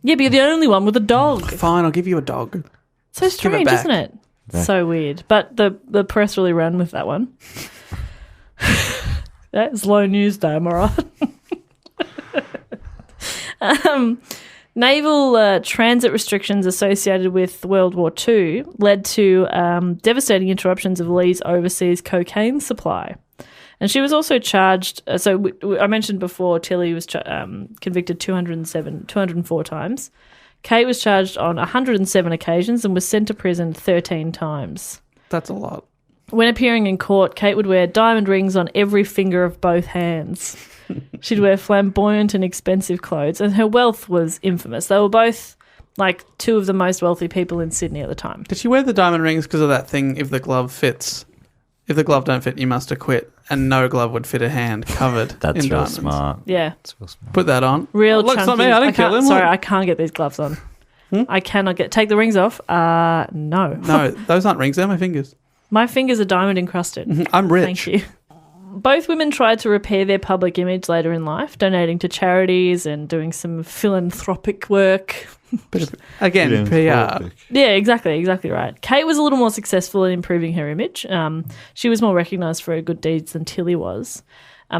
Yeah, but you're the only one with a dog. Fine, I'll give you a dog. So Just give it strange, back. isn't it? Yeah. So weird. But the press really ran with that one. That's low news day, am I right? Naval transit restrictions associated with World War II led to devastating interruptions of Leigh's overseas cocaine supply. And she was also charged, I mentioned before Tilly was convicted 204 times. Kate was charged on 107 occasions and was sent to prison 13 times. That's a lot. When appearing in court, Kate would wear diamond rings on every finger of both hands. She'd wear flamboyant and expensive clothes, and her wealth was infamous. They were both like 2 of the most wealthy people in Sydney at the time. Did she wear the diamond rings because of that thing, if the glove fits? If the glove don't fit, you must acquit. And no glove would fit a hand covered That's in real diamonds. smart. Yeah. That's real smart. Put that on. Real Look, it's not chunky. me. I didn't kill him. Sorry, Look. I can't get these gloves on. I cannot take the rings off. No. No, those aren't rings. They're my fingers. My fingers are diamond encrusted. I'm rich. Thank you. Both women tried to repair their public image later in life, donating to charities and doing some philanthropic work. Again, PR. Yeah, exactly right. Kate was a little more successful in improving her image. She was more recognised for her good deeds than Tilly was.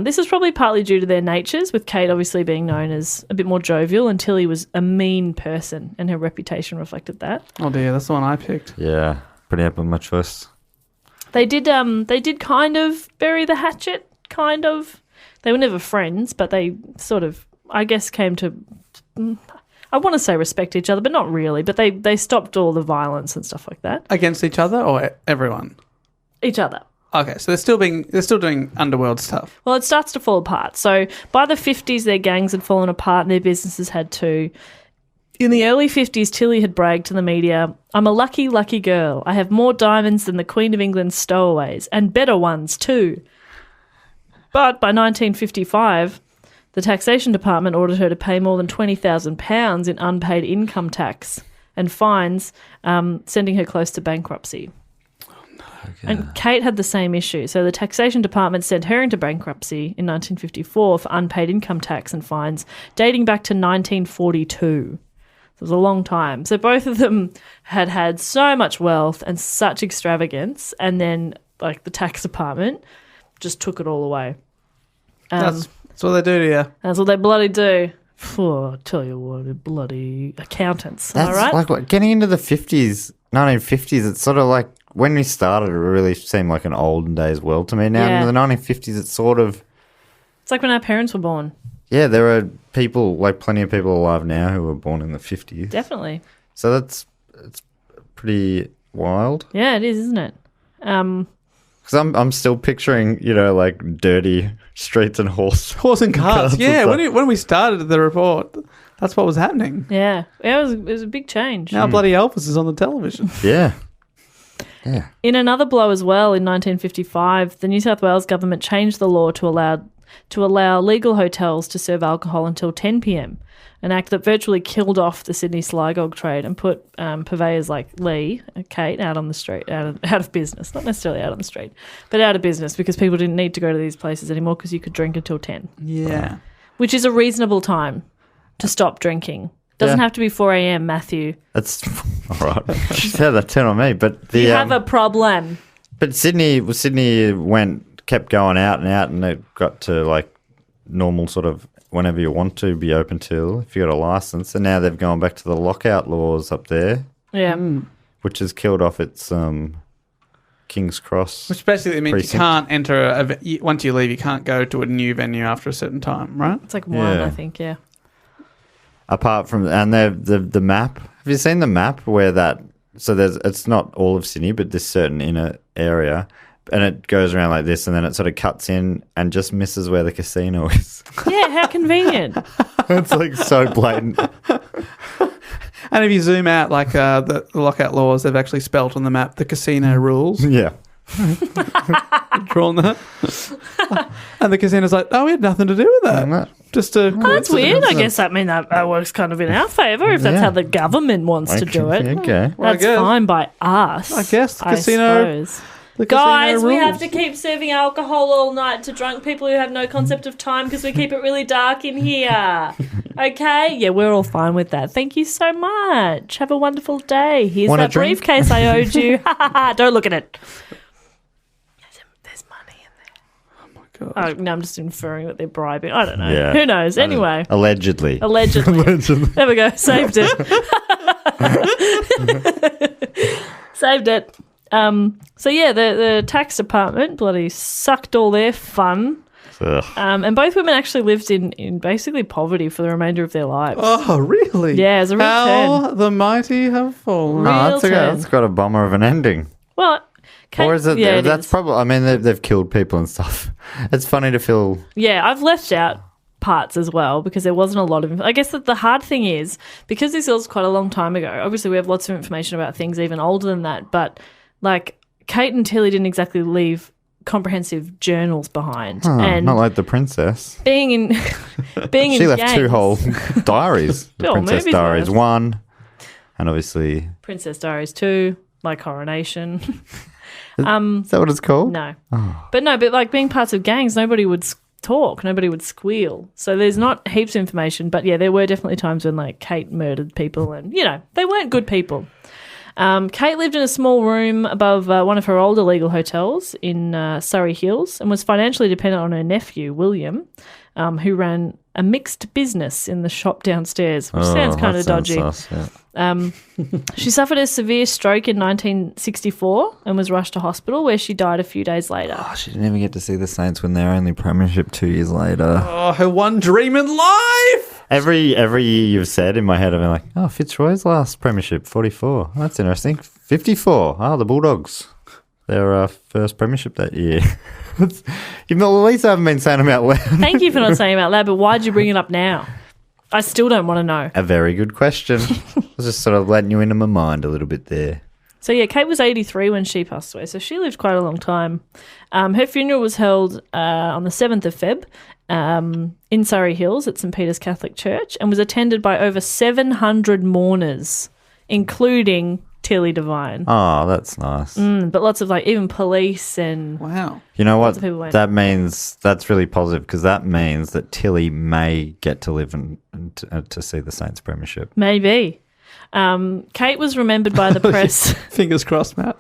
This is probably partly due to their natures, with Kate obviously being known as a bit more jovial and Tilly was a mean person, and her reputation reflected that. Oh dear, that's the one I picked. Yeah, pretty happy with my choice. They did kind of bury the hatchet, kind of. They were never friends, but they sort of, I guess, came to, I want to say respect each other, but not really. But they stopped all the violence and stuff like that. Against each other or everyone? Each other. Okay, so they're still doing underworld stuff. Well, it starts to fall apart. So by the 50s, their gangs had fallen apart and their businesses had too. In the early 50s, Tilly had bragged to the media, "I'm a lucky, lucky girl. I have more diamonds than the Queen of England's stowaways, and better ones too." But by 1955, the taxation department ordered her to pay more than £20,000 in unpaid income tax and fines, sending her close to bankruptcy. And Kate had the same issue. So the taxation department sent her into bankruptcy in 1954 for unpaid income tax and fines dating back to 1942. So it was a long time. So both of them had so much wealth and such extravagance, and then like the tax department just took it all away. That's what they do to you. That's what they bloody do. Oh, tell you what, bloody accountants. That's All right. like what, getting into the 1950s, it's sort of like when we started, it really seemed like an olden days world to me. Now Yeah. in the 1950s, it's sort of, It's like when our parents were born. yeah, there are people, like plenty of people alive now who were born in the 50s. Definitely. So it's pretty wild. Yeah, it is, isn't it? Because I'm still picturing, like dirty streets and horse and carts. and Yeah, stuff. when we started the report, that's what was happening. Yeah. It was a big change. Now bloody Elvis is on the television. Yeah. Yeah. In another blow as well, in 1955, the New South Wales government changed the law to allow legal hotels to serve alcohol until 10 p.m, an act that virtually killed off the Sydney Sligo trade and put purveyors like Leigh and Kate out on the street, out of business. Not necessarily out on the street, but out of business because people didn't need to go to these places anymore because you could drink until 10, Yeah. which is a reasonable time to stop drinking. Doesn't Yeah. have to be 4 a.m, Matthew. That's all right. Yeah, that's 10 on me. But You have a problem. but Sydney kept going out, and it got to like normal sort of whenever you want to be open till if you got a license. And now they've gone back to the lockout laws up there, Yeah. which has killed off its King's Cross. Which basically means Precinct. you can't enter, once you leave, you can't go to a new venue after a certain time, right? It's like one, Yeah. I think, yeah. Apart from, and the map. Have you seen the map where that? So it's not all of Sydney, but this certain inner area, and it goes around like this, and then it sort of cuts in and just misses where the casino is. Yeah, how convenient. It's like so blatant. And if you zoom out, like the lockout laws, they've actually spelt on the map the casino rules. Yeah. Drawn that. And the casino's like, oh, we had nothing to do with that. And that- Just a That's weird. I guess that works kind of in our favour if that's Yeah. how the government wants to do it. Okay. Well, I That's guess- fine by us. I guess the casino- suppose. the casino Guys, we rules. have to keep serving alcohol all night to drunk people who have no concept of time because we keep it really dark in here. Okay? Yeah, we're all fine with that. Thank you so much. Have a wonderful day. Here's Want a that drink? briefcase I owed you. Don't look at it. There's money in there. God. Oh, no, I'm just inferring that they're bribing. I don't know. Yeah. Who knows? Anyway. Allegedly. Allegedly. There we go. Saved it. Saved it. So yeah, the tax department bloody sucked all their fun. Ugh. And both women actually lived in basically poverty for the remainder of their lives. Oh, really? Yeah, it's a real How turn. the mighty have fallen. Real That's okay. turn. It's got a bummer of an ending. Well, Kate, Or is it? Yeah, That's is. probably. I mean, they've killed people and stuff. It's funny to feel. Yeah, I've left out parts as well because there wasn't a lot of. I guess that the hard thing is because this was quite a long time ago. Obviously, we have lots of information about things even older than that, but like Kate and Tilly didn't exactly leave comprehensive journals behind, and Not like the princess. being in She left gangs, 2 whole diaries. The Oh, Princess movies Diaries worth. 1, and obviously, Princess Diaries 2, My Coronation. is that what it's called? No. But like being parts of gangs, nobody would talk, nobody would squeal. So there's not heaps of information, but yeah, there were definitely times when like Kate murdered people and, they weren't good people. Kate lived in a small room above one of her older legal hotels in Surrey Hills and was financially dependent on her nephew, William, who ran a mixed business in the shop downstairs, which sounds kind of dodgy. Sus, yeah. She suffered a severe stroke in 1964 and was rushed to hospital where she died a few days later. Oh, she didn't even get to see the Saints win their only premiership 2 years later. Oh, her one dream in life. Every year you've said in my head, I've been like, oh, Fitzroy's last premiership, 44. Oh, that's interesting. 54. Oh, the Bulldogs. Their first premiership that year. At least I haven't been saying them out loud. Thank you for not saying it out loud, but why'd you bring it up now? I still don't want to know. A very good question. I was just sort of letting you into my mind a little bit there. So yeah, Kate was 83 when she passed away, so she lived quite a long time. Her funeral was held on the 7th of Feb in Surrey Hills at St Peter's Catholic Church and was attended by over 700 mourners, including Tilly Devine. Oh, that's nice. But lots of even police and Wow. You know Lots what? of people went. That means that's really positive because that means that Tilly may get to live and to see the Saints premiership. maybe. Kate was remembered by the press. Fingers crossed, Matt.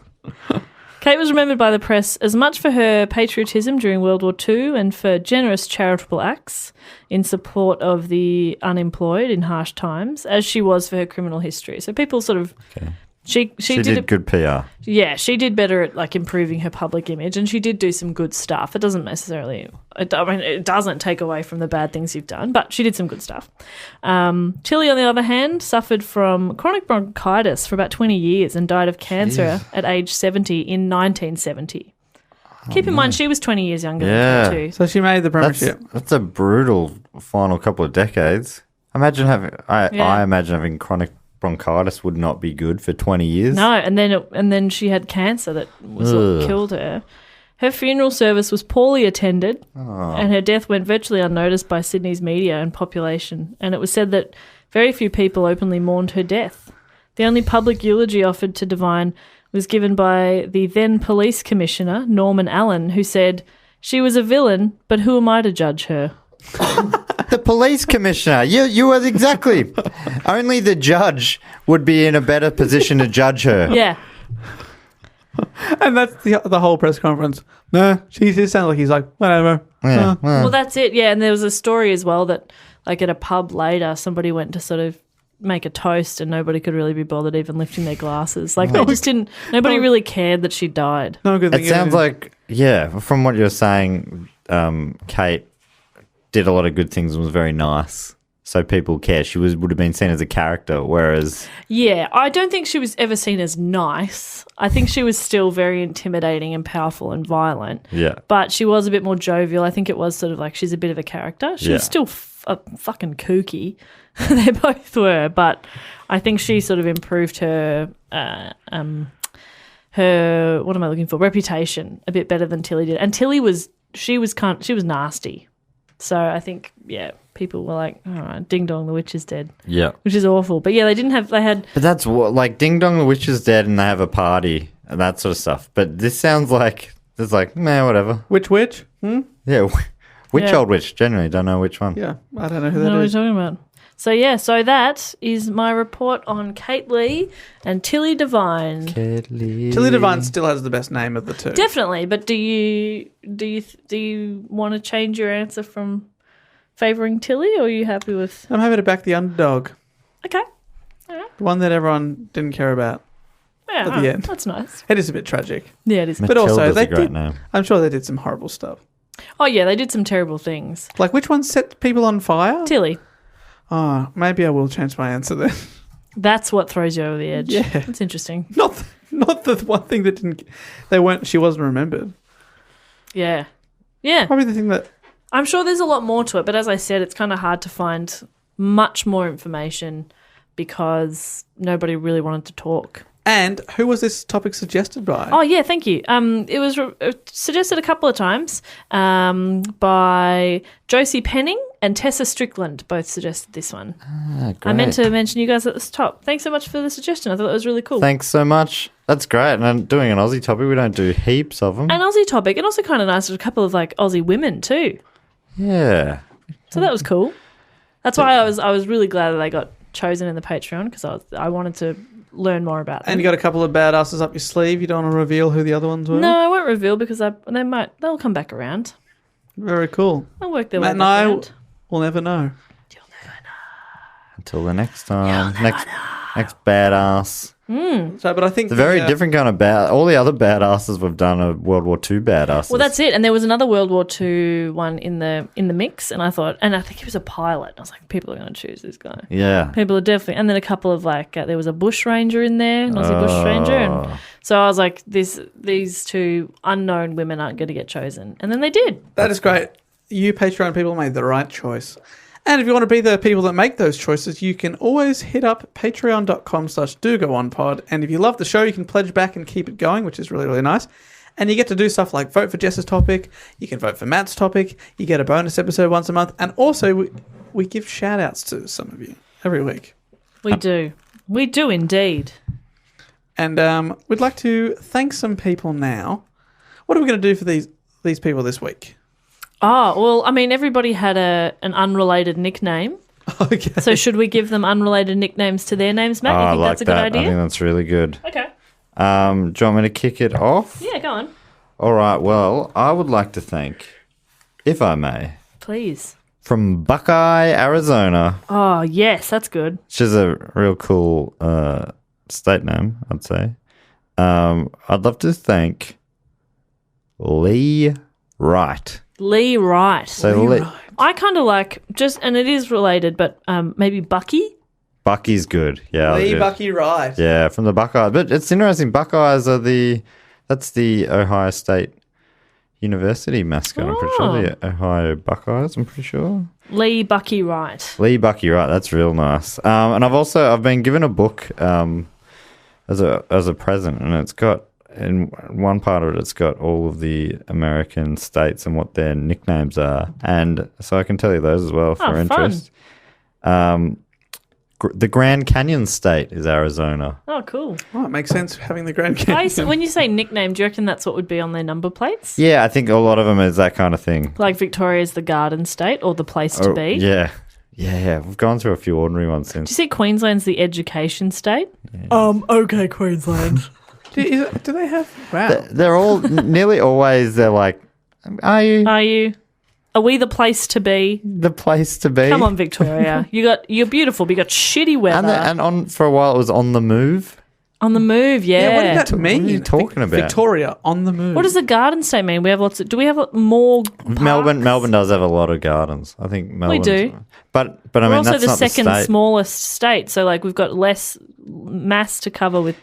Kate was remembered by the press as much for her patriotism during World War II and for generous charitable acts in support of the unemployed in harsh times as she was for her criminal history. So people sort of... Okay. She did good PR. Yeah, she did better at like improving her public image, and she did do some good stuff. It doesn't necessarily, it doesn't take away from the bad things you've done, but she did some good stuff. Tilly, on the other hand, suffered from chronic bronchitis for about 20 years and died of cancer at age 70 in 1970. Keep in mind, she was 20 years younger than Kate too. So she made the premiership. That's a brutal final couple of decades. Imagine I imagine having chronic bronchitis would not be good for 20 years. No, and then she had cancer that was what killed her. Her funeral service was poorly attended, and her death went virtually unnoticed by Sydney's media and population. And it was said that very few people openly mourned her death. The only public eulogy offered to Devine was given by the then police commissioner, Norman Allen, who said, "She was a villain, but who am I to judge her?" The police commissioner. You were exactly. Only the judge would be in a better position to judge her. Yeah. And that's the whole press conference. No, she just sounds like he's like, whatever. Yeah, Well, that's it. Yeah, and there was a story as well that, like, at a pub later, somebody went to sort of make a toast and nobody could really be bothered even lifting their glasses. Like, they just didn't... Nobody really cared that she died. No good thing. It sounds like, from what you're saying, Kate did a lot of good things and was very nice. So people care. She would have been seen as a character, whereas... Yeah, I don't think she was ever seen as nice. I think she was still very intimidating and powerful and violent. Yeah. But she was a bit more jovial. I think it was sort of like she's a bit of a character. She was still fucking kooky. They both were. But I think she sort of improved her... her, what am I looking for? Reputation a bit better than Tilly did. And Tilly was nasty. So I think, people were like, all right, ding dong, the witch is dead. Yeah. Which is awful. But yeah, they had... But that's what, like, ding dong, the witch is dead and they have a party and that sort of stuff. But this sounds like, it's like, whatever. Which witch? Yeah. Which old witch? Generally, don't know which one. Yeah, I don't know who I don't know that what is. you're talking about. So that is my report on Kate Leigh and Tilly Devine. Tilly Devine still has the best name of the two. Definitely, but do you want to change your answer from favouring Tilly, or are you happy with... I'm happy to back the underdog. Okay. The one that everyone didn't care about Yeah, at the end. that's nice. It is a bit tragic. Yeah, it is. But also, Matilda's they a great did, name. I'm sure they did some horrible stuff. Oh, yeah, they did some terrible things. Like, which one set people on fire? Tilly. Oh, maybe I will change my answer then. That's what throws you over the edge. Yeah. That's interesting. Not the one thing that she wasn't remembered. Yeah. Yeah. Probably the thing that... I'm sure there's a lot more to it, but as I said, it's kind of hard to find much more information because nobody really wanted to talk. And who was this topic suggested by? Oh, yeah, thank you. It was suggested a couple of times by Josie Penning and Tessa Strickland. Both suggested this one. Great. I meant to mention you guys at the top. Thanks so much for the suggestion. I thought that was really cool. Thanks so much. That's great. And I'm doing an Aussie topic. We don't do heaps of them. An Aussie topic, and also kind of nice. There's a couple of like Aussie women too. Yeah. So that was cool. That's why I was really glad that they got chosen in the Patreon because I wanted to learn more about them. And you got a couple of badasses up your sleeve. You don't want to reveal who the other ones were? No, I won't reveal because they'll come back around. Very cool. They'll work their Matt way back around. We'll never know. Until the next time. Next badass. So, but I think It's a very different kind of bad. All the other badasses we've done are World War II badasses. Well, that's it. And there was another World War II one in the mix, and I think he was a pilot. I was like, people are going to choose this guy. Yeah. People are definitely, and then a couple of there was a bush ranger in there, an Aussie bush ranger, and so I was like, these two unknown women aren't going to get chosen, and then they did. That is great. You Patreon people made the right choice. And if you want to be the people that make those choices, you can always hit up patreon.com/dogoonpod. And if you love the show, you can pledge back and keep it going, which is really, really nice. And you get to do stuff like vote for Jess's topic. You can vote for Matt's topic. You get a bonus episode once a month. And also, we give shout-outs to some of you every week. We do. We do indeed. And we'd like to thank some people now. What are we going to do for these people this week? Oh, well, I mean, everybody had an unrelated nickname. Okay. So should we give them unrelated nicknames to their names, Matt? You I think like that's a that. good I idea? think that's really good. Okay. Do you want me to kick it off? Yeah, go on. All right. Well, I would like to thank, if I may, Please. from Buckeye, Arizona, Oh, yes, that's good. which is a real cool state name, I'd say. I'd love to thank Leigh Wright. Leigh Wright. So Leigh, I kind of like and it is related, but maybe Bucky. Bucky's good. Yeah, Lee Bucky Wright. Yeah, from the Buckeyes. But it's interesting. Buckeyes are that's the Ohio State University mascot. I'm pretty sure the Ohio Buckeyes. I'm pretty sure. Leigh Bucky Wright. Leigh Bucky Wright. That's real nice. And I've been given a book as a present, and it's got in one part of it, it's got all of the American states and what their nicknames are, and so I can tell you those as well for interest. The Grand Canyon State is Arizona. Oh, cool. Oh, it makes sense having the Grand Canyon. When you say nickname, do you reckon that's what would be on their number plates? Yeah, I think a lot of them is that kind of thing. Like Victoria's the Garden State or the place to be? Yeah. Yeah, we've gone through a few ordinary ones since. Do you see Queensland's the education state? Yeah. Okay, Queensland. Do they have... Wow. They're all, nearly always, they're like, are you? Are we the place to be? The place to be? Come on, Victoria. You're beautiful, but you got shitty weather. And for a while it was on the move. On the move, yeah. What did that mean? What are you talking about? Victoria, on the move. What does the garden state mean? We have do we have more parks? Melbourne does have a lot of gardens. I think Melbourne. We do. But I We're mean, also that's the not second the state. smallest state, so like we've got less mass to cover with.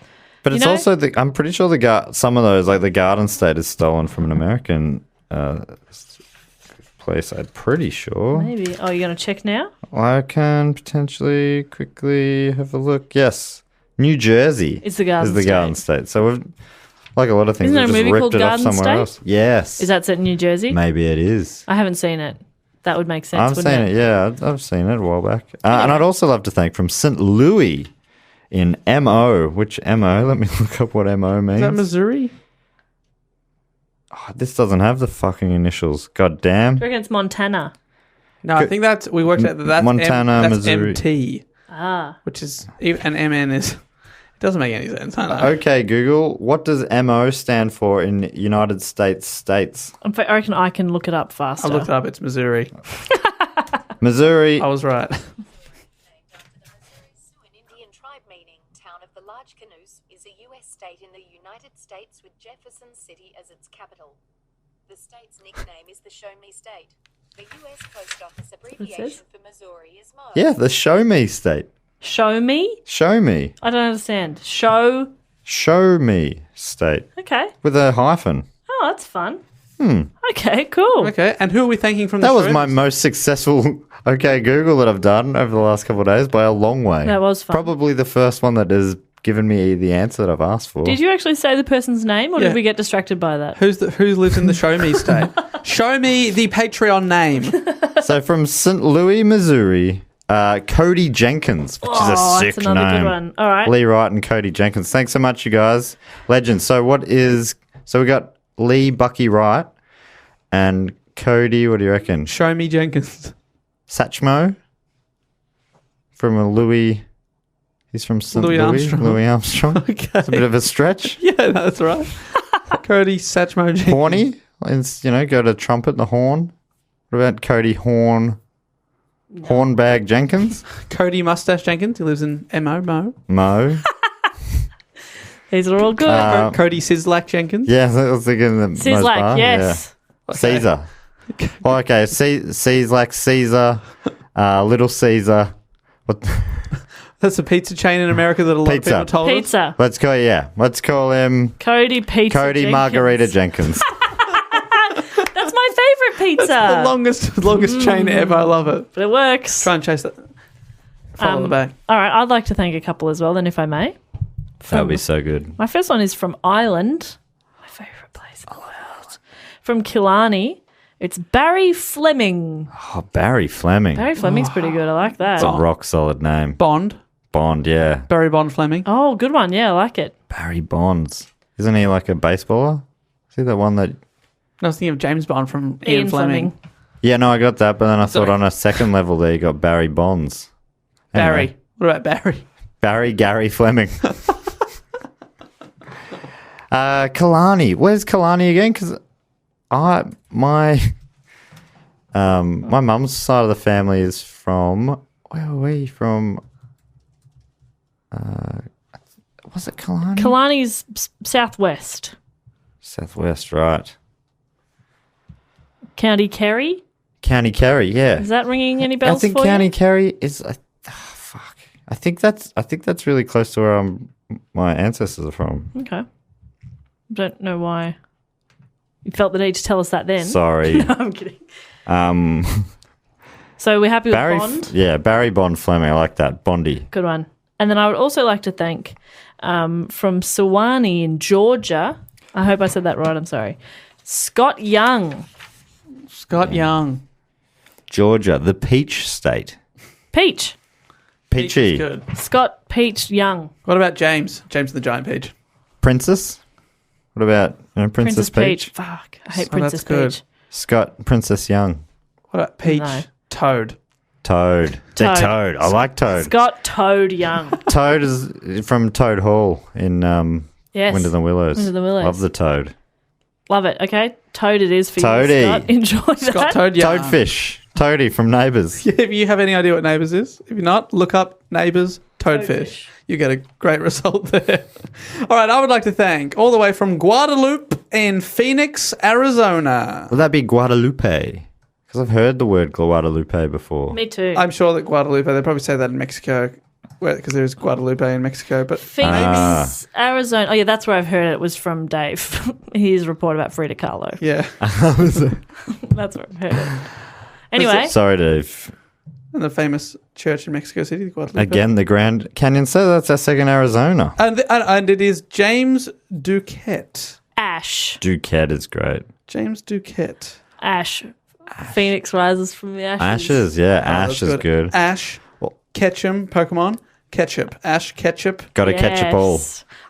But it's also I'm pretty sure some of those, like the Garden State, is stolen from an American place. I'm pretty sure. Maybe. Oh, you're going to check now? I can potentially quickly have a look. Yes, New Jersey is the Garden State. So we've, like a lot of things, Isn't there we've a just movie ripped called it off Garden somewhere State? else. Yes. Is that set in New Jersey? Maybe it is. I haven't seen it. That would make sense. I've seen it. Yeah, I've seen it a while back. And I'd also love to thank from St. Louis in MO. Which MO? Let me look up what MO means. Is that Missouri? Oh, this doesn't have the fucking initials. God damn. Do you reckon it's Montana? No, I think we worked out that's Montana, that's Missouri. MT. Ah. Which is, and MN is, it doesn't make any sense. I know. Okay, Google, what does MO stand for in United States? I reckon I can look it up faster. I looked it up. It's Missouri. Missouri. I was right. An Indian tribe meaning town of the large canoes is a U.S. state in the United States with Jefferson City as its capital. The state's nickname is the Show Me State. The U.S. Post Office abbreviation for Missouri is MO. Yeah, the Show Me State. Show me? Show me. I don't understand. Show Me State. Okay. With a hyphen. Oh, that's fun. Okay, cool. Okay, and who are we thanking from the That show? was my most successful OK Google that I've done over the last couple of days by a long way. That was fun. Probably the first one that has given me the answer that I've asked for. Did you actually say the person's name, or Yeah. did we get distracted by that? Who lives in the Show Me state? Show me the Patreon name. So from St. Louis, Missouri, Cody Jenkins, which is a sick that's another name. good one. All right. Leigh Wright and Cody Jenkins. Thanks so much, you guys. Legends. So we got Leigh Bucky Wright and Cody, what do you reckon? Show Me Jenkins. Satchmo from a Louis. He's from St. Louis Armstrong. Louis Armstrong. Okay. It's a bit of a stretch. Yeah, that's right. Cody Satchmo Jenkins. Horny. Go to trumpet the horn. What about Cody Hornbag Jenkins? Cody Mustache Jenkins. He lives in Mo. Mo. These are all good. Cody Sizzlack Jenkins. Yeah, I was thinking the Sizzlack, yes. Yeah. Caesar. Oh, okay, Sizzlack, Caesar, Little Caesar. What? That's a pizza chain in America that a lot Pizza. of people told us. Pizza. Let's call him Cody Pizza Cody Jenkins. Margarita Jenkins. That's my favourite pizza. That's the longest chain ever. I love it. But it works. Try and chase that. Follow the back. All right, I'd like to thank a couple as well, then, if I may. That would be so good. My first one is from Ireland, my favourite place in the world. From Killarney, it's Barry Fleming. Oh, Barry Fleming. Barry Fleming's pretty good. I like that. That's a rock solid name. Bond. Yeah. Barry Bond Fleming. Oh, good one. Yeah, I like it. Barry Bonds. Isn't he like a baseballer? Is he the one that... I was thinking of James Bond from Ian Fleming. Yeah, no, I got that, but then I thought on a second level there you got Barry Bonds. Barry. Anyway, What about Barry? Gary Fleming. Kalani. Where's Kalani again? Because my mum's side of the family is from. Where are we from? Was it Kalani? Kalani's southwest. Southwest, right? County Kerry. County Kerry, yeah. Is that ringing any bells? I think for County you? Kerry is. Fuck. I think that's really close to where my ancestors are from. Okay. Don't know why you felt the need to tell us that then. Sorry. No, I'm kidding. So we're happy with Bond. Barry Bond Fleming. I like that. Bondy. Good one. And then I would also like to thank from Sewanee in Georgia. I hope I said that right. I'm sorry. Scott Young. Scott Young. Georgia, the Peach State. Peach. Peachy. Good. Scott Peach Young. What about James? James the Giant Peach. Princess? What about Princess Peach? Fuck. I hate Oh, Princess that's good. Peach. Scott, Princess Young. What about Peach? No. Toad. Toad. They're Toad. I like Toad. Scott Toad Young. Toad is from Toad Hall in Yes. Wind of the Willows. Wind of the Willows. Love the Toad. Love it. Okay. Toad it is for Toady. you, Scott. Enjoy Scott that. Toad Young. Toadfish. Toady from Neighbours. If you have any idea what Neighbours is, if you're not, look up Neighbours Toadfish. You get a great result there. All right, I would like to thank all the way from Guadalupe in Phoenix, Arizona. Would that be Guadalupe? Because I've heard the word Guadalupe before. Me too. I'm sure that Guadalupe, they probably say that in Mexico, because there's Guadalupe in Mexico. But Phoenix, Arizona. Oh, yeah, that's where I've heard it. It was from Dave. His report about Frida Kahlo. yeah, That's where I've heard it. Anyway, Sorry, Dave. and the famous church in Mexico City, the Guadalupe. Again, the Grand Canyon. So that's our second Arizona. And it is James Duquette. Ash. Duquette is great. James Duquette. Ash. Phoenix rises from the ashes. Ashes, yeah. Oh, Ash that's is good. Ash, Ketchum, Pokemon, Ketchup. Ash, Ketchup. Got to catch a ball.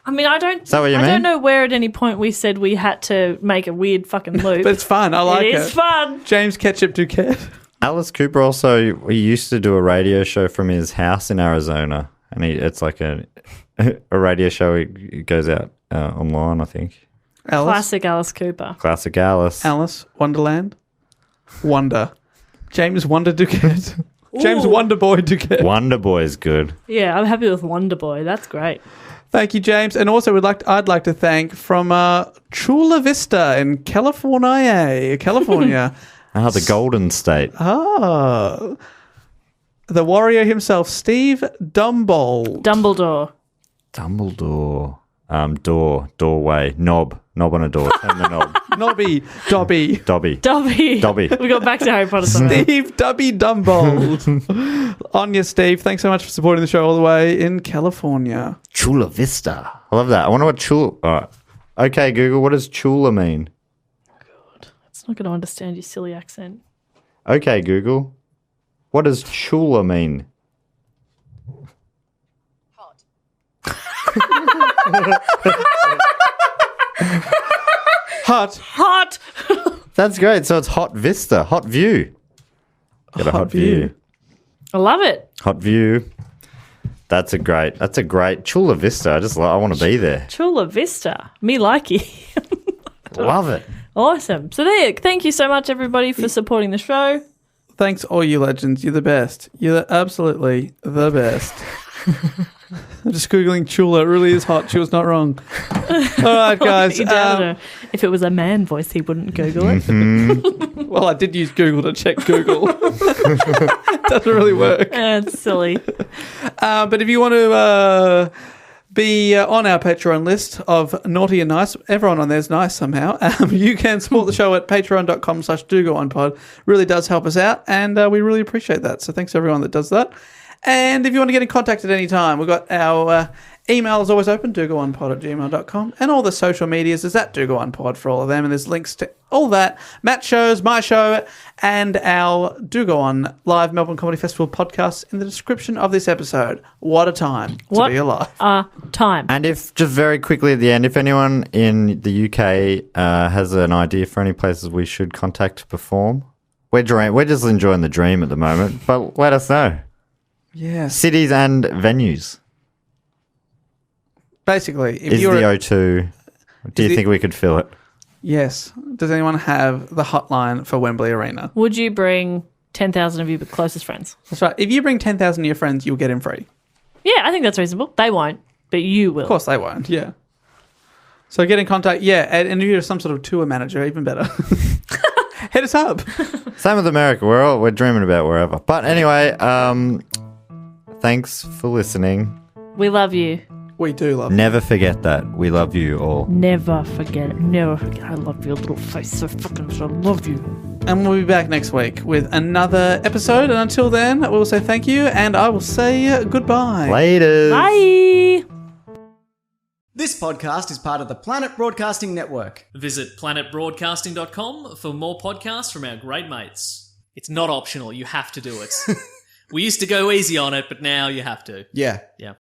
I mean, I don't. Is that what you I mean? don't know where at any point we said we had to make a weird fucking loop. But it's fun. I like it. It is fun. James Ketchup Duquette. Alice Cooper also, he used to do a radio show from his house in Arizona. And it's like a radio show. It goes out online, I think. Alice. Classic Alice Cooper. Classic Alice. Alice. Wonderland. Wonder. James Wonder Duquette. James Wonder Boy Duquette. Wonder Boy is good. Yeah, I'm happy with Wonder Boy. That's great. Thank you, James. And also, I'd like to thank from Chula Vista in California. The Golden State. The warrior himself, Steve Dumbold. Dumbledore. Doorway, knob on a door. Turn the knob. Nobby, Dobby. Dobby. We got back to Harry Potter somehow. Steve Dubby Dumbold. On you, Steve. Thanks so much for supporting the show all the way in California. Chula Vista. I love that. I wonder what Chula... All right. Okay, Google, what does Chula mean? It's not going to understand your silly accent. Okay, Google, what does Chula mean? Hot. Hot. That's great. So it's Hot Vista, Hot View. Get a Hot View. I love it. Hot View. That's a great Chula Vista. I want to be there. Chula Vista. Me likey. Love it. Awesome. So thank you so much, everybody, for supporting the show. Thanks, all you legends. You're the best. You're absolutely the best. I'm just Googling Chula. It really is hot. She was not wrong. All right, guys. He doesn't know. If it was a man voice, he wouldn't Google it. Well, I did use Google to check Google. Doesn't really work. It's silly. But if you want to be on our Patreon list of naughty and nice, everyone on there is nice somehow, you can support the show at patreon.com/dogoonpod. Really does help us out, and we really appreciate that. So thanks to everyone that does that. And if you want to get in contact at any time, we've got our email is always open, dogoonpod@gmail.com, and all the social medias is at dogoonpod for all of them, and there's links to all that. Matt's shows, my show, and our Do Go On live Melbourne Comedy Festival podcast in the description of this episode. What a time to be alive. Time. And if, just very quickly at the end, if anyone in the UK has an idea for any places we should contact to perform, we're just enjoying the dream at the moment, but let us know. Yes. Cities and venues. Basically, if Is you're the O2 Do you think we could fill it? Yes. Does anyone have the hotline for Wembley Arena? Would you bring 10,000 of your closest friends? That's right. If you bring 10,000 of your friends, you'll get in free. Yeah, I think that's reasonable. They won't, but you will. Of course they won't, yeah. So get in contact, and if you're some sort of tour manager, even better. Hit us up. Same with America. We're dreaming about wherever. But anyway, thanks for listening. We love you. We do love you. Never forget that. We love you all. Never forget it. Never forget. I love your little face so fucking much. I love you. And we'll be back next week with another episode. And until then, we'll say thank you, and I will say goodbye. Later. Bye. This podcast is part of the Planet Broadcasting Network. Visit planetbroadcasting.com for more podcasts from our great mates. It's not optional. You have to do it. We used to go easy on it, but now you have to. Yeah. Yeah.